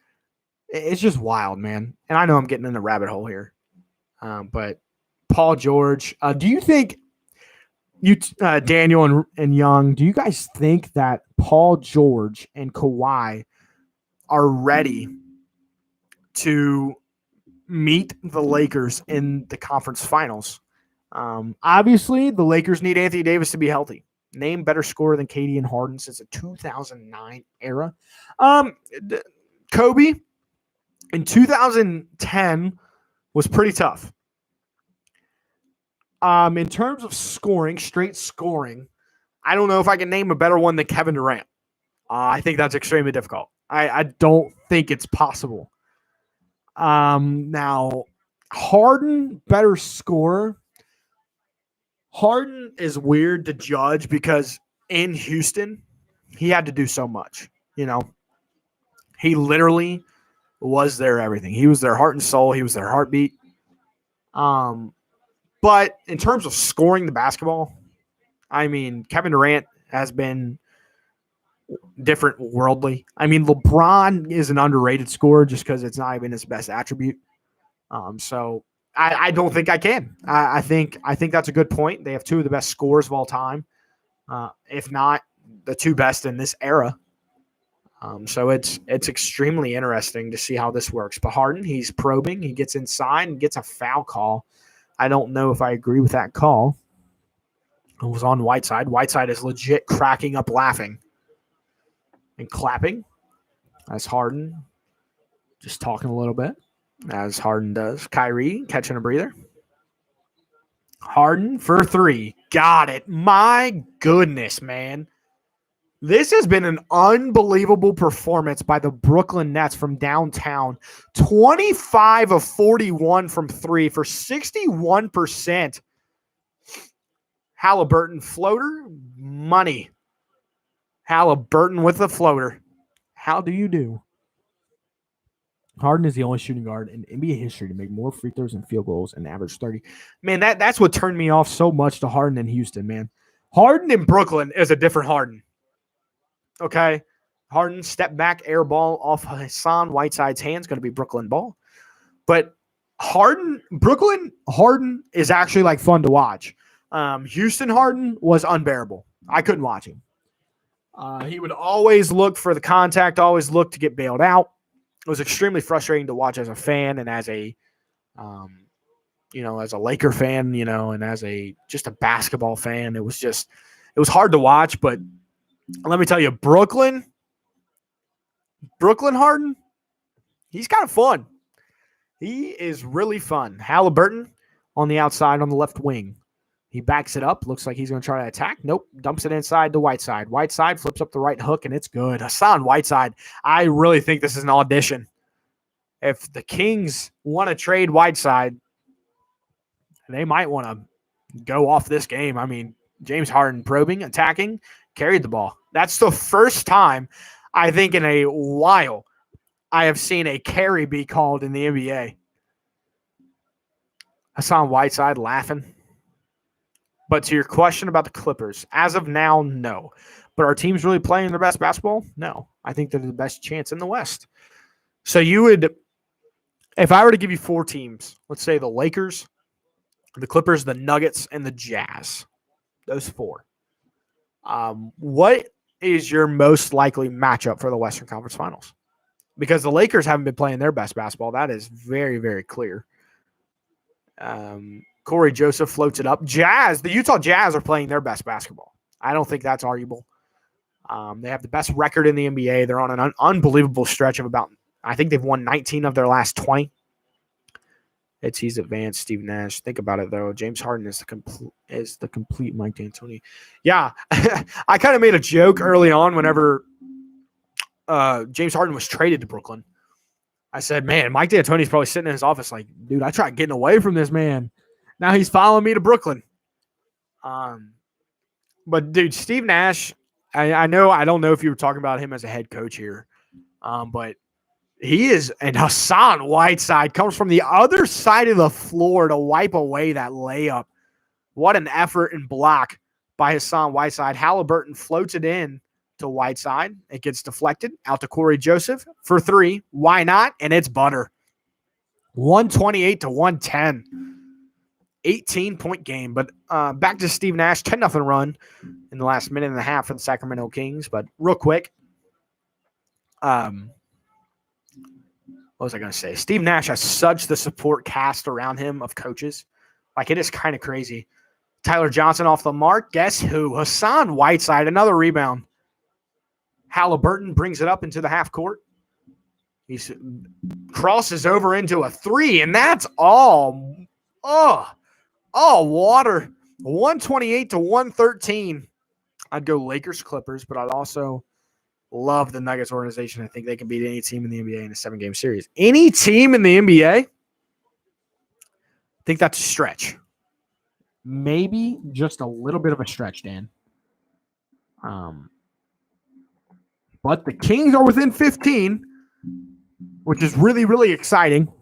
it's just wild, man. And I know I'm getting in the rabbit hole here, but Paul George, do you think Daniel and Young, do you guys think that Paul George and Kawhi are ready to meet the Lakers in the conference finals? Obviously, the Lakers need Anthony Davis to be healthy. Name better scorer than KD and Harden since the 2009 era. Kobe in 2010 was pretty tough. In terms of scoring, straight scoring, I don't know if I can name a better one than Kevin Durant. I think that's extremely difficult. I don't think it's possible. Now, Harden, better scorer. Harden is weird to judge because in Houston, he had to do so much. You know, he literally was their everything. He was their heart and soul. He was their heartbeat. But in terms of scoring the basketball, I mean, Kevin Durant has been different worldly. I mean, LeBron is an underrated scorer just because it's not even his best attribute. So I don't think I can. I think that's a good point. They have 2 of the best scorers of all time, if not the 2 best in this era. So it's extremely interesting to see how this works. But Harden, he's probing. He gets inside and gets a foul call. I don't know if I agree with that call. It was on Whiteside. Whiteside is legit cracking up laughing and clapping as Harden just talking a little bit, as Harden does. Kyrie catching a breather. Harden for 3. Got it. My goodness, man. This has been an unbelievable performance by the Brooklyn Nets from downtown. 25 of 41 from 3 for 61%. Halliburton floater, money. Halliburton with the floater. How do you do? Harden is the only shooting guard in NBA history to make more free throws and field goals and average 30. Man, that's what turned me off so much to Harden in Houston, man. Harden in Brooklyn is a different Harden. Okay? Harden step back, air ball off Hassan Whiteside's hands, going to be Brooklyn ball. But Brooklyn Harden is actually like fun to watch. Houston Harden was unbearable. I couldn't watch him. He would always look for the contact, always look to get bailed out. It was extremely frustrating to watch as a fan and as a as a Laker fan, and as just a basketball fan, it was hard to watch. But let me tell you, Brooklyn Harden, he's kind of fun. He is really fun. Halliburton on the outside on the left wing. He backs it up. Looks like he's going to try to attack. Nope. Dumps it inside to Whiteside. Whiteside flips up the right hook, and it's good. Hassan Whiteside, I really think this is an audition. If the Kings want to trade Whiteside, they might want to go off this game. I mean, James Harden probing, attacking, carried the ball. That's the first time, I think, in a while I have seen a carry be called in the NBA. Hassan Whiteside laughing. But to your question about the Clippers, as of now, no. But are teams really playing their best basketball? No. I think they're the best chance in the West. So if I were to give you 4 teams, let's say the Lakers, the Clippers, the Nuggets, and the Jazz, those 4. What is your most likely matchup for the Western Conference Finals? Because the Lakers haven't been playing their best basketball. That is very, very clear. Corey Joseph floats it up. The Utah Jazz are playing their best basketball. I don't think that's arguable. They have the best record in the NBA. They're on an unbelievable stretch of I think they've won 19 of their last 20. He's advanced. Steve Nash. Think about it though. James Harden is the complete Mike D'Antoni. Yeah, I kind of made a joke early on whenever James Harden was traded to Brooklyn. I said, man, Mike D'Antoni's probably sitting in his office like, dude, I tried getting away from this man. Now he's following me to Brooklyn. But dude, Steve Nash, I don't know if you were talking about him as a head coach here, but he is, and Hassan Whiteside comes from the other side of the floor to wipe away that layup. What an effort and block by Hassan Whiteside. Halliburton floats it in to Whiteside. It gets deflected out to Corey Joseph for 3. Why not? And it's butter. 128 to 110. 18-point game. But back to Steve Nash. 10-0 run in the last minute and a half for the Sacramento Kings. But real quick, what was I going to say? Steve Nash has such the support cast around him of coaches. Like, it is kind of crazy. Tyler Johnson off the mark. Guess who? Hassan Whiteside, another rebound. Halliburton brings it up into the half court. He crosses over into a 3, and that's all. All water. 128 to 113. I'd go Lakers Clippers, but I'd also love the Nuggets organization. I think they can beat any team in the NBA in a 7-game series. Any team in the NBA? I think that's a stretch. Maybe just a little bit of a stretch, Dan. But the Kings are within 15, which is really, really exciting.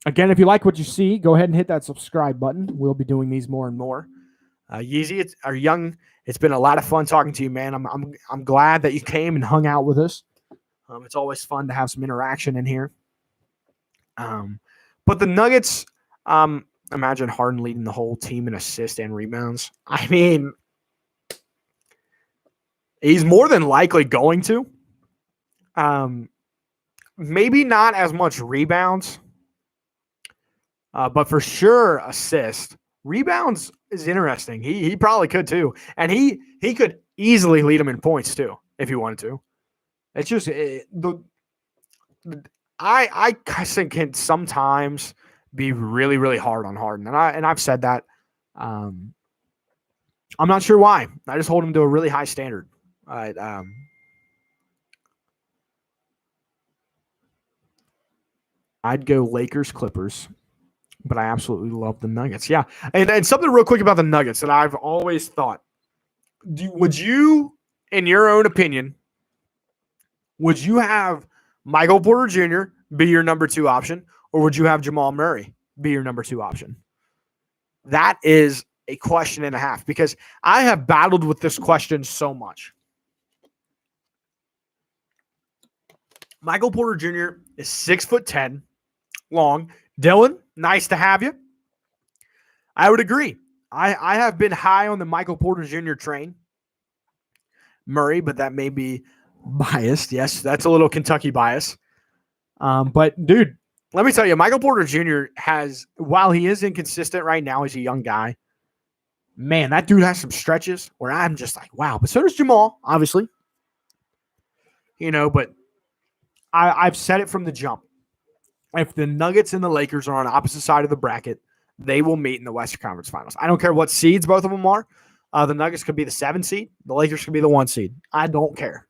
Again, if you like what you see, go ahead and hit that subscribe button. We'll be doing these more and more. Yeezy, it's been a lot of fun talking to you, man. I'm glad that you came and hung out with us. It's always fun to have some interaction in here. But the Nuggets, imagine Harden leading the whole team in assists and rebounds. I mean, he's more than likely going to. Maybe not as much rebounds, but for sure assist. Rebounds is interesting. He probably could too. And he could easily lead them in points too if he wanted to. It's just I think can sometimes be really, really hard on Harden. And I've said that. I'm not sure why. I just hold him to a really high standard. I'd go Lakers, Clippers, but I absolutely love the Nuggets. Yeah, and something real quick about the Nuggets that I've always thought. Would you, in your own opinion, would you have Michael Porter Jr. be your number 2 option, or would you have Jamal Murray be your number 2 option? That is a question and a half, because I have battled with this question so much. Michael Porter Jr. is 6'10" long. Dylan, nice to have you. I would agree. I have been high on the Michael Porter Jr. train. Murray, but that may be biased. Yes, that's a little Kentucky bias. But, dude, let me tell you, Michael Porter Jr. has, while he is inconsistent right now, he's a young guy. Man, that dude has some stretches where I'm just like, wow. But so does Jamal, obviously. But I've said it from the jump. If the Nuggets and the Lakers are on opposite side of the bracket, they will meet in the Western Conference Finals. I don't care what seeds both of them are. The Nuggets could be the 7 seed. The Lakers could be the 1 seed. I don't care.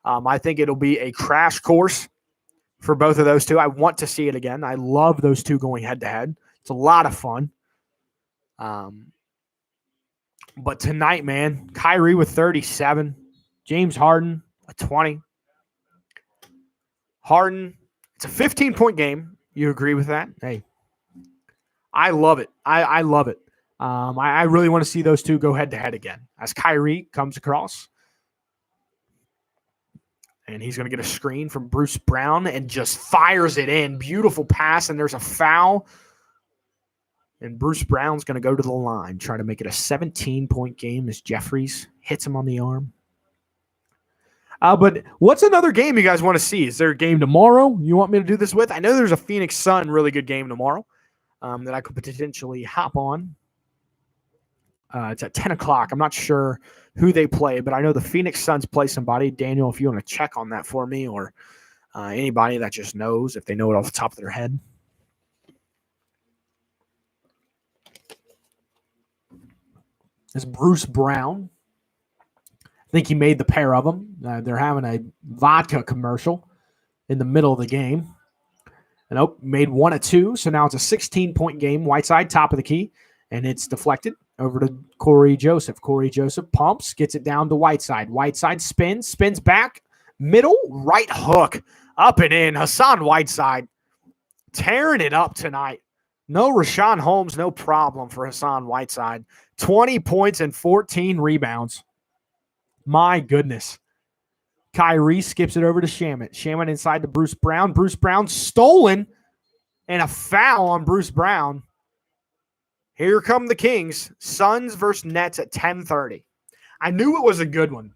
I think it'll be a crash course for both of those two. I want to see it again. I love those two going head-to-head. It's a lot of fun. But tonight, man, Kyrie with 37, James Harden with 20. Harden, it's a 15-point game. You agree with that? Hey, I love it. I love it. I really want to see those two go head-to-head again as Kyrie comes across. And he's going to get a screen from Bruce Brown and just fires it in. Beautiful pass, and there's a foul. And Bruce Brown's going to go to the line, try to make it a 17-point game as Jeffries hits him on the arm. But what's another game you guys want to see? Is there a game tomorrow you want me to do this with? I know there's a Phoenix Sun really good game tomorrow that I could potentially hop on. It's at 10 o'clock. I'm not sure who they play, but I know the Phoenix Suns play somebody. Daniel, if you want to check on that for me, or anybody that just knows, if they know it off the top of their head. It's Bruce Brown. I think he made the pair of them. They're having a vodka commercial in the middle of the game. And made 1 of 2, so now it's a 16-point game. Whiteside, top of the key, and it's deflected over to Corey Joseph. Corey Joseph pumps, gets it down to Whiteside. Whiteside spins back, middle, right hook, up and in. Hassan Whiteside tearing it up tonight. No Rashawn Holmes, no problem for Hassan Whiteside. 20 points and 14 rebounds. My goodness. Kyrie skips it over to Shamet. Shamet inside to Bruce Brown. Bruce Brown stolen, and a foul on Bruce Brown. Here come the Kings. Suns versus Nets at 10:30. I knew it was a good one.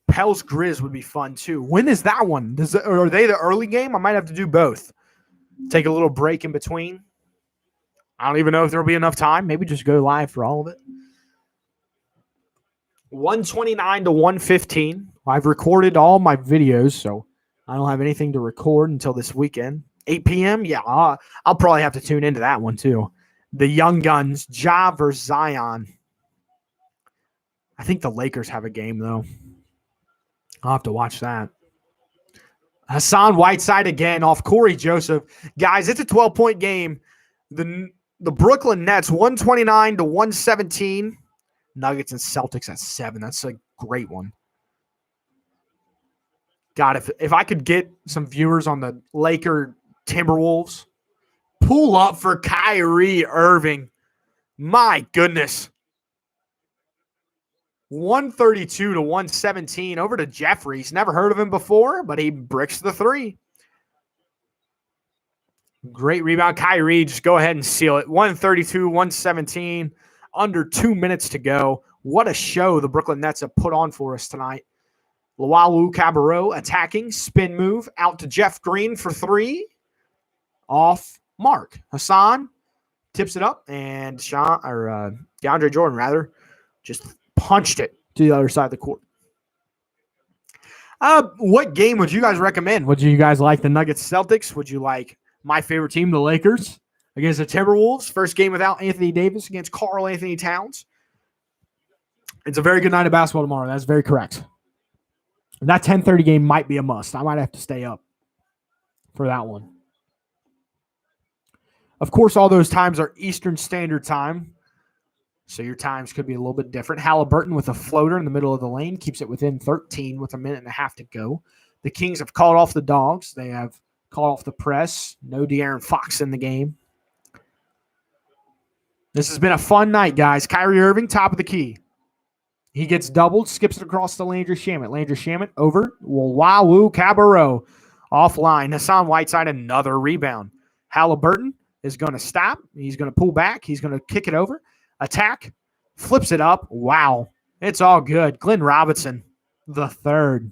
Pels Grizz would be fun too. When is that one? Are they the early game? I might have to do both. Take a little break in between. I don't even know if there'll be enough time. Maybe just go live for all of it. 129 to 115. I've recorded all my videos, so I don't have anything to record until this weekend. 8 p.m.? Yeah, I'll probably have to tune into that one too. The Young Guns, Ja versus Zion. I think the Lakers have a game, though. I'll have to watch that. Hassan Whiteside again off Corey Joseph. Guys, it's a 12-point game. The Brooklyn Nets, 129 to 117. Nuggets and Celtics at 7. That's a great one. God, if I could get some viewers on the Laker Timberwolves, pull up for Kyrie Irving. My goodness. 132 to 117 over to Jeffries. Never heard of him before, but he bricks the 3. Great rebound. Kyrie, just go ahead and seal it. 132, 117. Under 2 minutes to go. What a show the Brooklyn Nets have put on for us tonight. Luwawu Cabarrot attacking. Spin move. Out to Jeff Green for 3. Off mark. Hassan tips it up. And DeAndre Jordan, just punched it to the other side of the court. What game would you guys recommend? Would you guys like the Nuggets Celtics? Would you like my favorite team, the Lakers, against the Timberwolves? First game without Anthony Davis against Karl Anthony Towns. It's a very good night of basketball tomorrow. That's very correct. And that 10:30 game might be a must. I might have to stay up for that one. Of course, all those times are Eastern Standard Time, so your times could be a little bit different. Halliburton with a floater in the middle of the lane keeps it within 13 with a minute and a half to go. The Kings have called off the dogs. They have called off the press. No De'Aaron Fox in the game. This has been a fun night, guys. Kyrie Irving, top of the key. He gets doubled, skips it across to Landry Shamet. Landry Shamet over. Luwawu Cabarrot offline. Hassan Whiteside, another rebound. Halliburton is going to stop. He's going to pull back. He's going to kick it over. Attack. Flips it up. Wow. It's all good. Glenn Robinson, the third.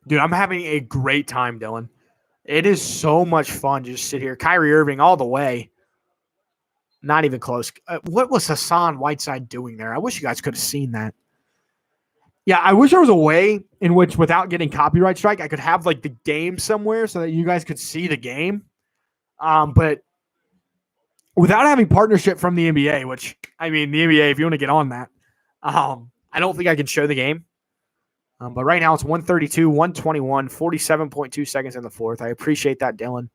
Dude, I'm having a great time, Dylan. It is so much fun to just sit here. Kyrie Irving all the way. Not even close. What was Hassan Whiteside doing there? I wish you guys could have seen that. Yeah, I wish there was a way in which, without getting copyright strike, I could have like the game somewhere so that you guys could see the game. But without having partnership from the NBA, which I mean, the NBA, if you want to get on that, I don't think I can show the game. But right now it's 132, 121, 47.2 seconds in the fourth. I appreciate that, Dylan.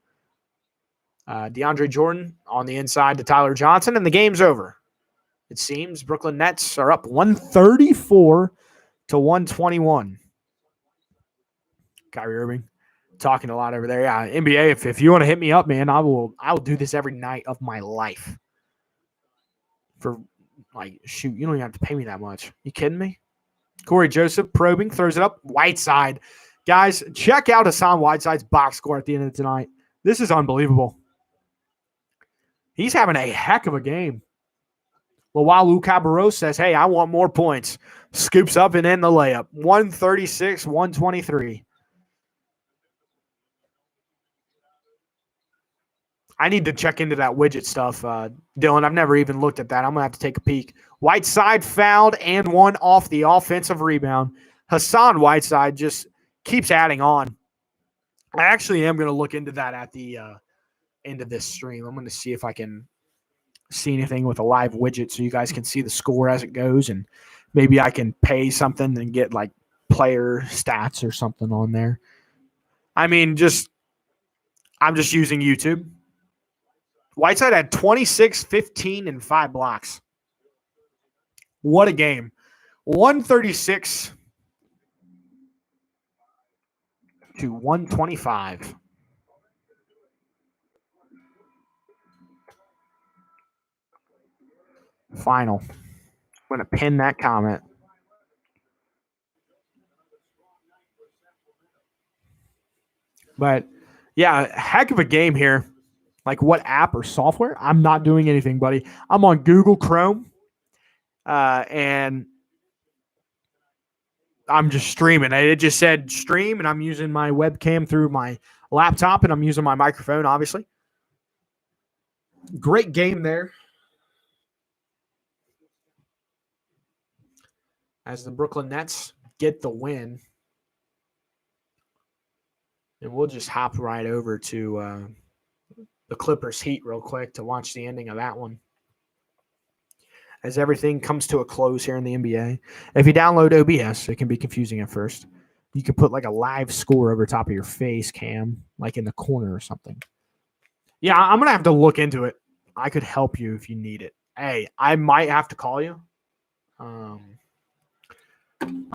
DeAndre Jordan on the inside to Tyler Johnson, and the game's over. It seems Brooklyn Nets are up 134 to 121. Kyrie Irving talking a lot over there. Yeah, NBA, if you want to hit me up, man, I will do this every night of my life. For like, shoot, you don't even have to pay me that much. You kidding me? Corey Joseph probing, throws it up. Whiteside. Guys, check out Hassan Whiteside's box score at the end of tonight. This is unbelievable. He's having a heck of a game. Lawalu Cabarro says, hey, I want more points. Scoops up and in the layup. 136, 123. I need to check into that widget stuff, Dylan. I've never even looked at that. I'm going to have to take a peek. Whiteside fouled and one off the offensive rebound. Hassan Whiteside just keeps adding on. I actually am going to look into that at the end of this stream. I'm going to see if I can see anything with a live widget so you guys can see the score as it goes, and maybe I can pay something and get like player stats or something on there. I mean, I'm just using YouTube. Whiteside had 26, 15, and 5 blocks. What a game. 136 to 125. Final. I'm going to pin that comment. But, yeah, heck of a game here. Like what app or software? I'm not doing anything, buddy. I'm on Google Chrome, and I'm just streaming. It just said stream, and I'm using my webcam through my laptop, and I'm using my microphone, obviously. Great game there. As the Brooklyn Nets get the win. And we'll just hop right over to the Clippers Heat real quick to watch the ending of that one. As everything comes to a close here in the NBA. If you download OBS, it can be confusing at first. You can put like a live score over top of your face cam, like in the corner or something. Yeah, I'm going to have to look into it. I could help you if you need it. Hey, I might have to call you. I'm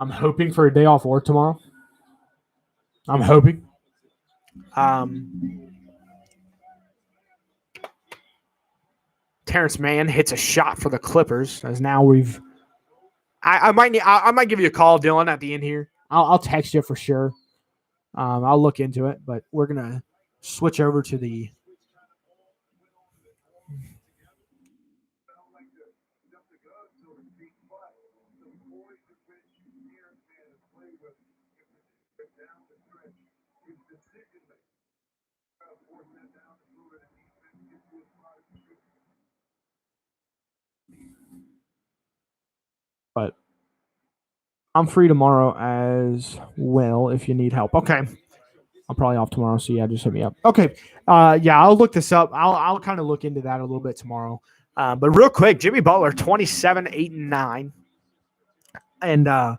hoping for a day off work tomorrow. I'm hoping. Terrence Mann hits a shot for the Clippers. As now I might give you a call, Dylan, at the end here. I'll text you for sure. I'll look into it, but we're gonna switch over to the. But I'm free tomorrow as well if you need help. Okay. I'm probably off tomorrow, so yeah, just hit me up. Okay. Yeah, I'll look this up. I'll kind of look into that a little bit tomorrow. But real quick, Jimmy Butler, 27, 8, and 9. And I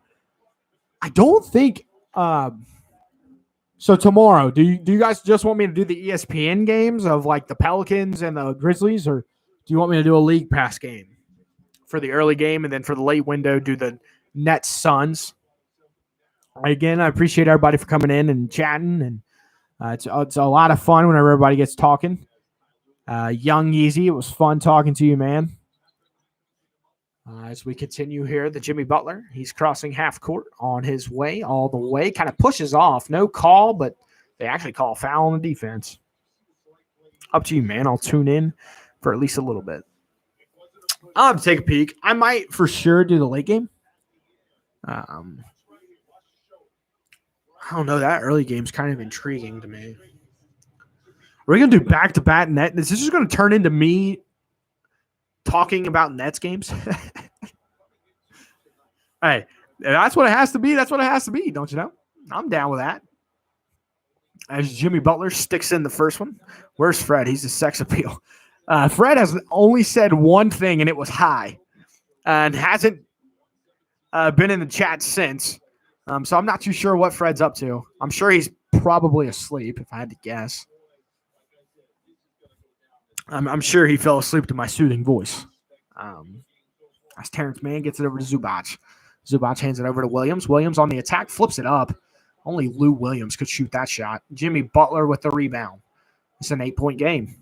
don't think so tomorrow, do you guys just want me to do the ESPN games of like the Pelicans and the Grizzlies, or do you want me to do a League Pass game for the early game and then for the late window do the Nets Suns? Again, I appreciate everybody for coming in and chatting, and it's a lot of fun whenever everybody gets talking. Young Yeezy, it was fun talking to you, man. As we continue here, the Jimmy Butler, he's crossing half court on his way all the way, kind of pushes off. No call, but they actually call a foul on the defense. Up to you, man. I'll tune in for at least a little bit. I'll have to take a peek. I might for sure do the late game. I don't know. That early game's kind of intriguing to me. Are we going to do back-to-back net? Is this just going to turn into me talking about Nets games? Hey, that's what it has to be. That's what it has to be, don't you know? I'm down with that. As Jimmy Butler sticks in the first one. Where's Fred? He's a sex appeal. Fred has only said one thing, and it was hi, and hasn't been in the chat since. So I'm not too sure what Fred's up to. I'm sure he's probably asleep, if I had to guess. I'm sure he fell asleep to my soothing voice. As Terrence Mann gets it over to Zubac. Zubac hands it over to Williams. Williams on the attack, flips it up. Only Lou Williams could shoot that shot. Jimmy Butler with the rebound. It's an 8-point game.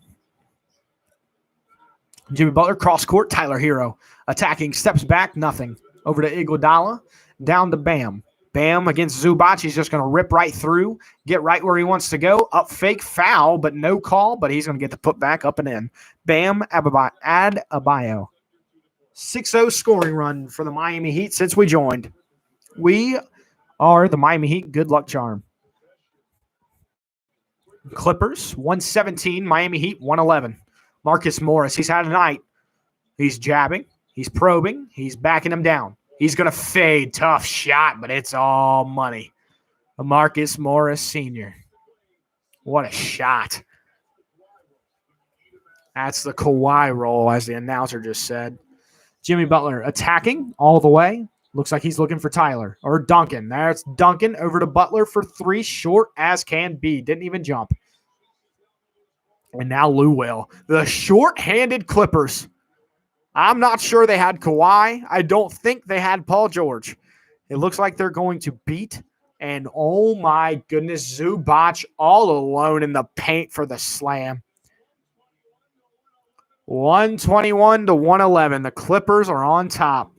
Jimmy Butler, cross court, Tyler Hero. Attacking, steps back, nothing. Over to Iguodala, down to Bam. Bam against Zubac. He's just going to rip right through, get right where he wants to go. Up fake, foul, but no call, but he's going to get the putback up and in. Bam Adebayo. 6-0 scoring run for the Miami Heat since we joined. We are the Miami Heat good luck charm. Clippers, 117. Miami Heat, 111. Marcus Morris, he's had a night. He's jabbing. He's probing. He's backing him down. He's going to fade. Tough shot, but it's all money. Marcus Morris Sr. What a shot. That's the Kawhi roll, as the announcer just said. Jimmy Butler attacking all the way. Looks like he's looking for Tyler or Duncan. There's Duncan over to Butler for three, short as can be. Didn't even jump. And now Lou will. The short-handed Clippers. I'm not sure they had Kawhi. I don't think they had Paul George. It looks like they're going to beat. And oh my goodness, Zubac all alone in the paint for the slam. 121 to 111. The Clippers are on top.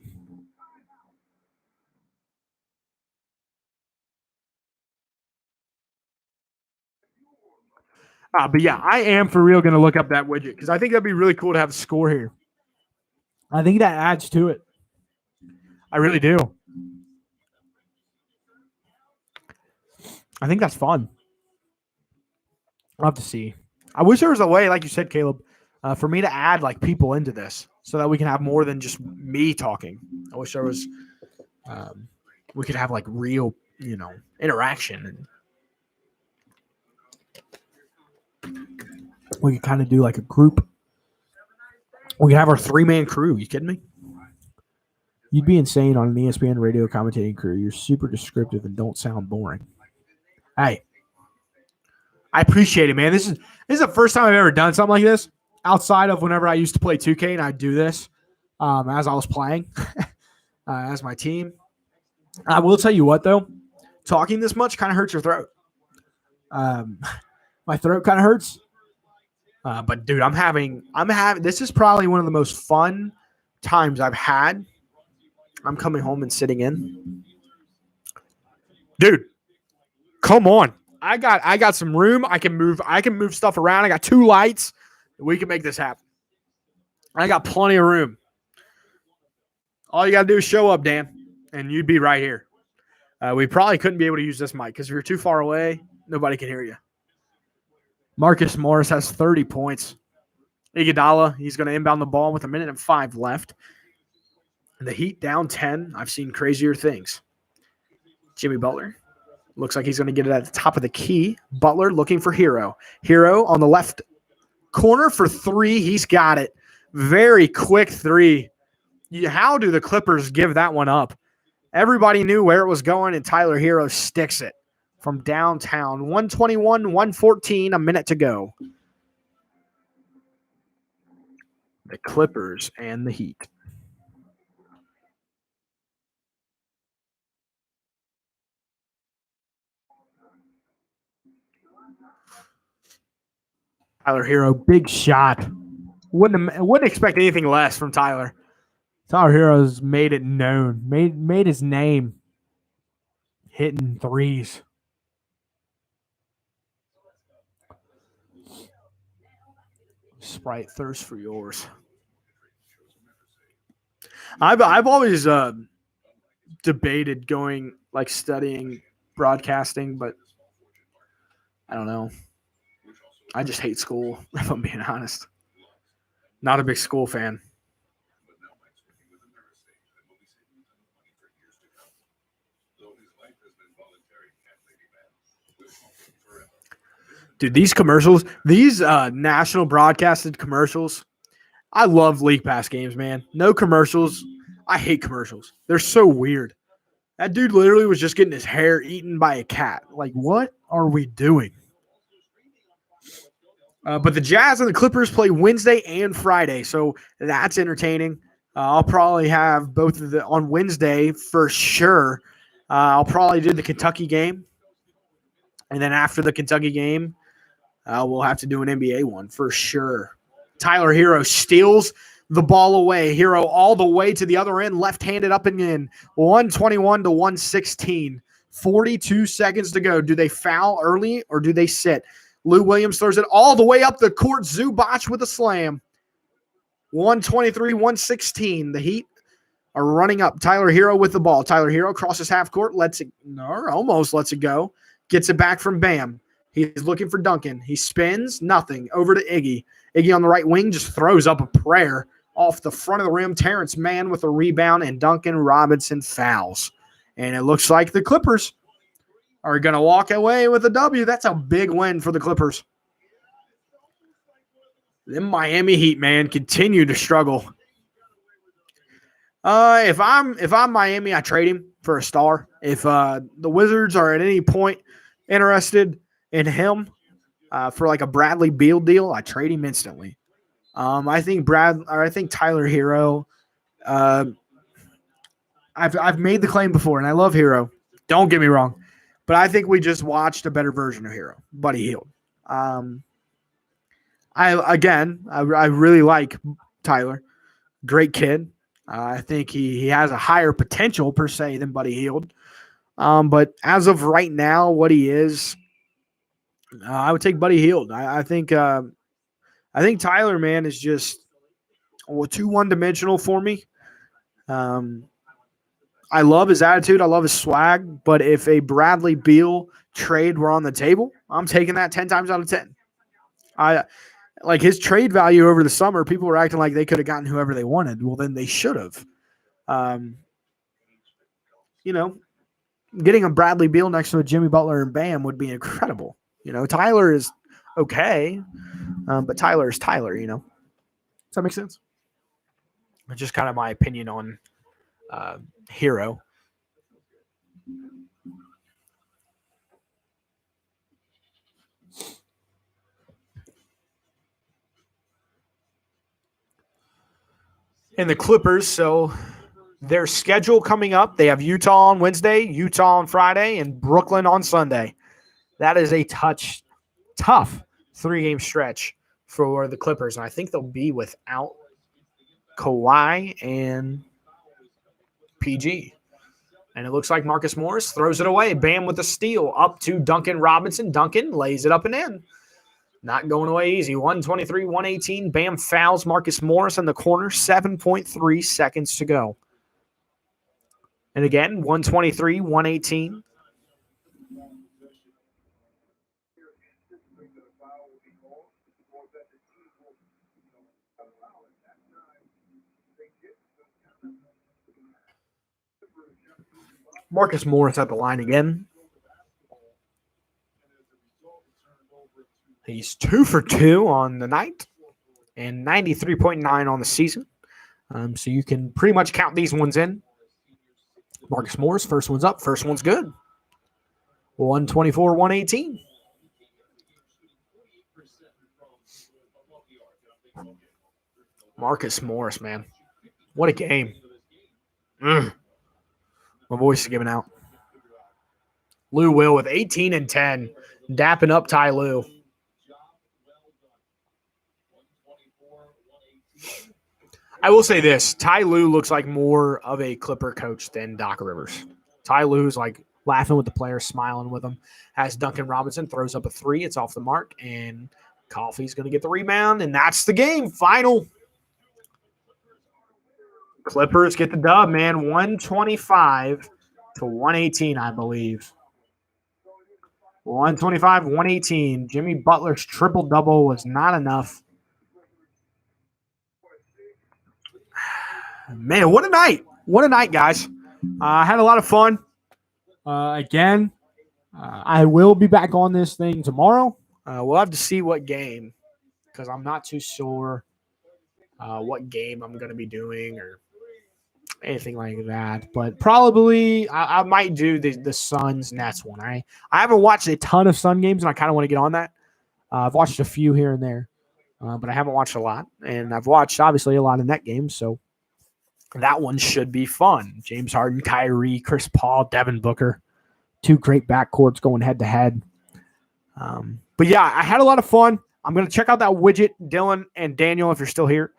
But yeah, I am for real going to look up that widget because I think that'd be really cool to have a score here. I think that adds to it. I really do. I think that's fun. I'll have to see. I wish there was a way, like you said, Caleb, for me to add like people into this so that we can have more than just me talking. I wish there was, we could have like real, interaction. And we could kind of do like a group. We could have our 3-man crew. You kidding me? You'd be insane on an ESPN radio commentating crew. You're super descriptive and don't sound boring. Hey, I appreciate it, man. This is the first time I've ever done something like this outside of whenever I used to play 2K and I'd do this as I was playing as my team. I will tell you what, though. Talking this much kind of hurts your throat. My throat kind of hurts. But, dude, I'm having – this is probably one of the most fun times I've had. I'm coming home and sitting in. Dude, come on. I got some room. I can move stuff around. I got 2 lights. We can make this happen. I got plenty of room. All you got to do is show up, Dan, and you'd be right here. We probably couldn't be able to use this mic because if you're too far away, nobody can hear you. Marcus Morris has 30 points. Iguodala, he's going to inbound the ball with 1:05 left. And the Heat down 10. I've seen crazier things. Jimmy Butler. Looks like he's going to get it at the top of the key. Butler looking for Hero. Hero on the left corner for 3. He's got it. Very quick 3. How do the Clippers give that one up? Everybody knew where it was going, and Tyler Hero sticks it from downtown. 121, 114, a minute to go. The Clippers and the Heat. Tyler Hero, big shot. Wouldn't expect anything less from Tyler. Tyler Hero's made it known, made his name hitting threes. Sprite thirst for yours. I've always debated going like studying broadcasting, but I don't know. I just hate school, if I'm being honest. Not a big school fan. Dude, these commercials, these national broadcasted commercials, I love League Pass games, man. No commercials. I hate commercials. They're so weird. That dude literally was just getting his hair eaten by a cat. Like, what are we doing? But the Jazz and the Clippers play Wednesday and Friday, so that's entertaining. I'll probably have both of the on Wednesday for sure. I'll probably do the Kentucky game, and then after the Kentucky game, we'll have to do an NBA one for sure. Tyler Hero steals the ball away. Hero all the way to the other end, left-handed up and in. 121 to 116. 42 seconds to go. Do they foul early or do they sit? Lou Williams throws it all the way up the court. Zubac with a slam. 123, 116. The Heat are running up. Tyler Hero with the ball. Tyler Hero crosses half court. Almost lets it go. Gets it back from Bam. He's looking for Duncan. He spins. Nothing. Over to Iggy. Iggy on the right wing just throws up a prayer off the front of the rim. Terrence Mann with a rebound, and Duncan Robinson fouls. And it looks like the Clippers are going to walk away with a W. That's a big win for the Clippers. Them Miami Heat, man, continue to struggle. If I'm Miami, I trade him for a star. If the Wizards are at any point interested in him for like a Bradley Beal deal, I trade him instantly. I think Tyler Hero. I've made the claim before, and I love Hero. Don't get me wrong, but I think we just watched a better version of Hero, Buddy Hield. I really like Tyler. Great kid. I think he has a higher potential per se than Buddy Hield. But as of right now, what he is, I would take Buddy Hield. I think Tyler, man, is just too one-dimensional for me. I love his attitude. I love his swag. But if a Bradley Beal trade were on the table, I'm taking that 10 times out of 10. Like his trade value over the summer, people were acting like they could have gotten whoever they wanted. Well, then they should have. Getting a Bradley Beal next to a Jimmy Butler and Bam would be incredible. Tyler is okay, but Tyler is Tyler, Does that make sense? It's just kind of my opinion on Hero. And the Clippers, so their schedule coming up, they have Utah on Wednesday, Utah on Friday, and Brooklyn on Sunday. That is a tough 3-game stretch for the Clippers. And I think they'll be without Kawhi and PG. And it looks like Marcus Morris throws it away. Bam with the steal up to Duncan Robinson. Duncan lays it up and in. Not going away easy. 123, 118. Bam fouls Marcus Morris in the corner. 7.3 seconds to go. And again, 123, 118. Marcus Morris at the line again. He's 2 for 2 on the night and 93.9 on the season. So you can pretty much count these ones in. Marcus Morris, first one's up, first one's good. 124, 118. Marcus Morris, man. What a game. My voice is giving out. Lou Will with 18 and 10. Dapping up Ty Lue. I will say this. Ty Lue looks like more of a Clipper coach than Doc Rivers. Ty Lue's like laughing with the players, smiling with them. As Duncan Robinson throws up a 3. It's off the mark, and Coffey's going to get the rebound, and that's the game. Final. Clippers get the dub, man. 125 to 118, I believe. 125, 118. Jimmy Butler's triple-double was not enough. Man, what a night. What a night, guys. I had a lot of fun. Again, I will be back on this thing tomorrow. We'll have to see what game, because I'm not too sure what game I'm going to be doing or anything like that. But probably I might do the Suns Nets one. I haven't watched a ton of Sun games, and I kind of want to get on that. I've watched a few here and there, but I haven't watched a lot. And I've watched, obviously, a lot of net games, so that one should be fun. James Harden, Kyrie, Chris Paul, Devin Booker. 2 great backcourts going head-to-head. But, yeah, I had a lot of fun. I'm going to check out that widget, Dylan and Daniel, if you're still here.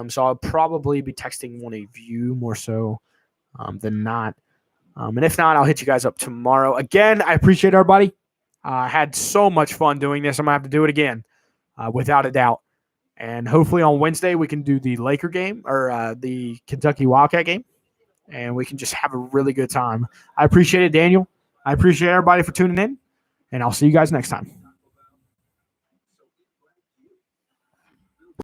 So I'll probably be texting one of you more so than not. And if not, I'll hit you guys up tomorrow. Again, I appreciate everybody. I had so much fun doing this. I'm going to have to do it again, without a doubt. And hopefully on Wednesday we can do the Laker game or the Kentucky Wildcat game, and we can just have a really good time. I appreciate it, Daniel. I appreciate everybody for tuning in, and I'll see you guys next time.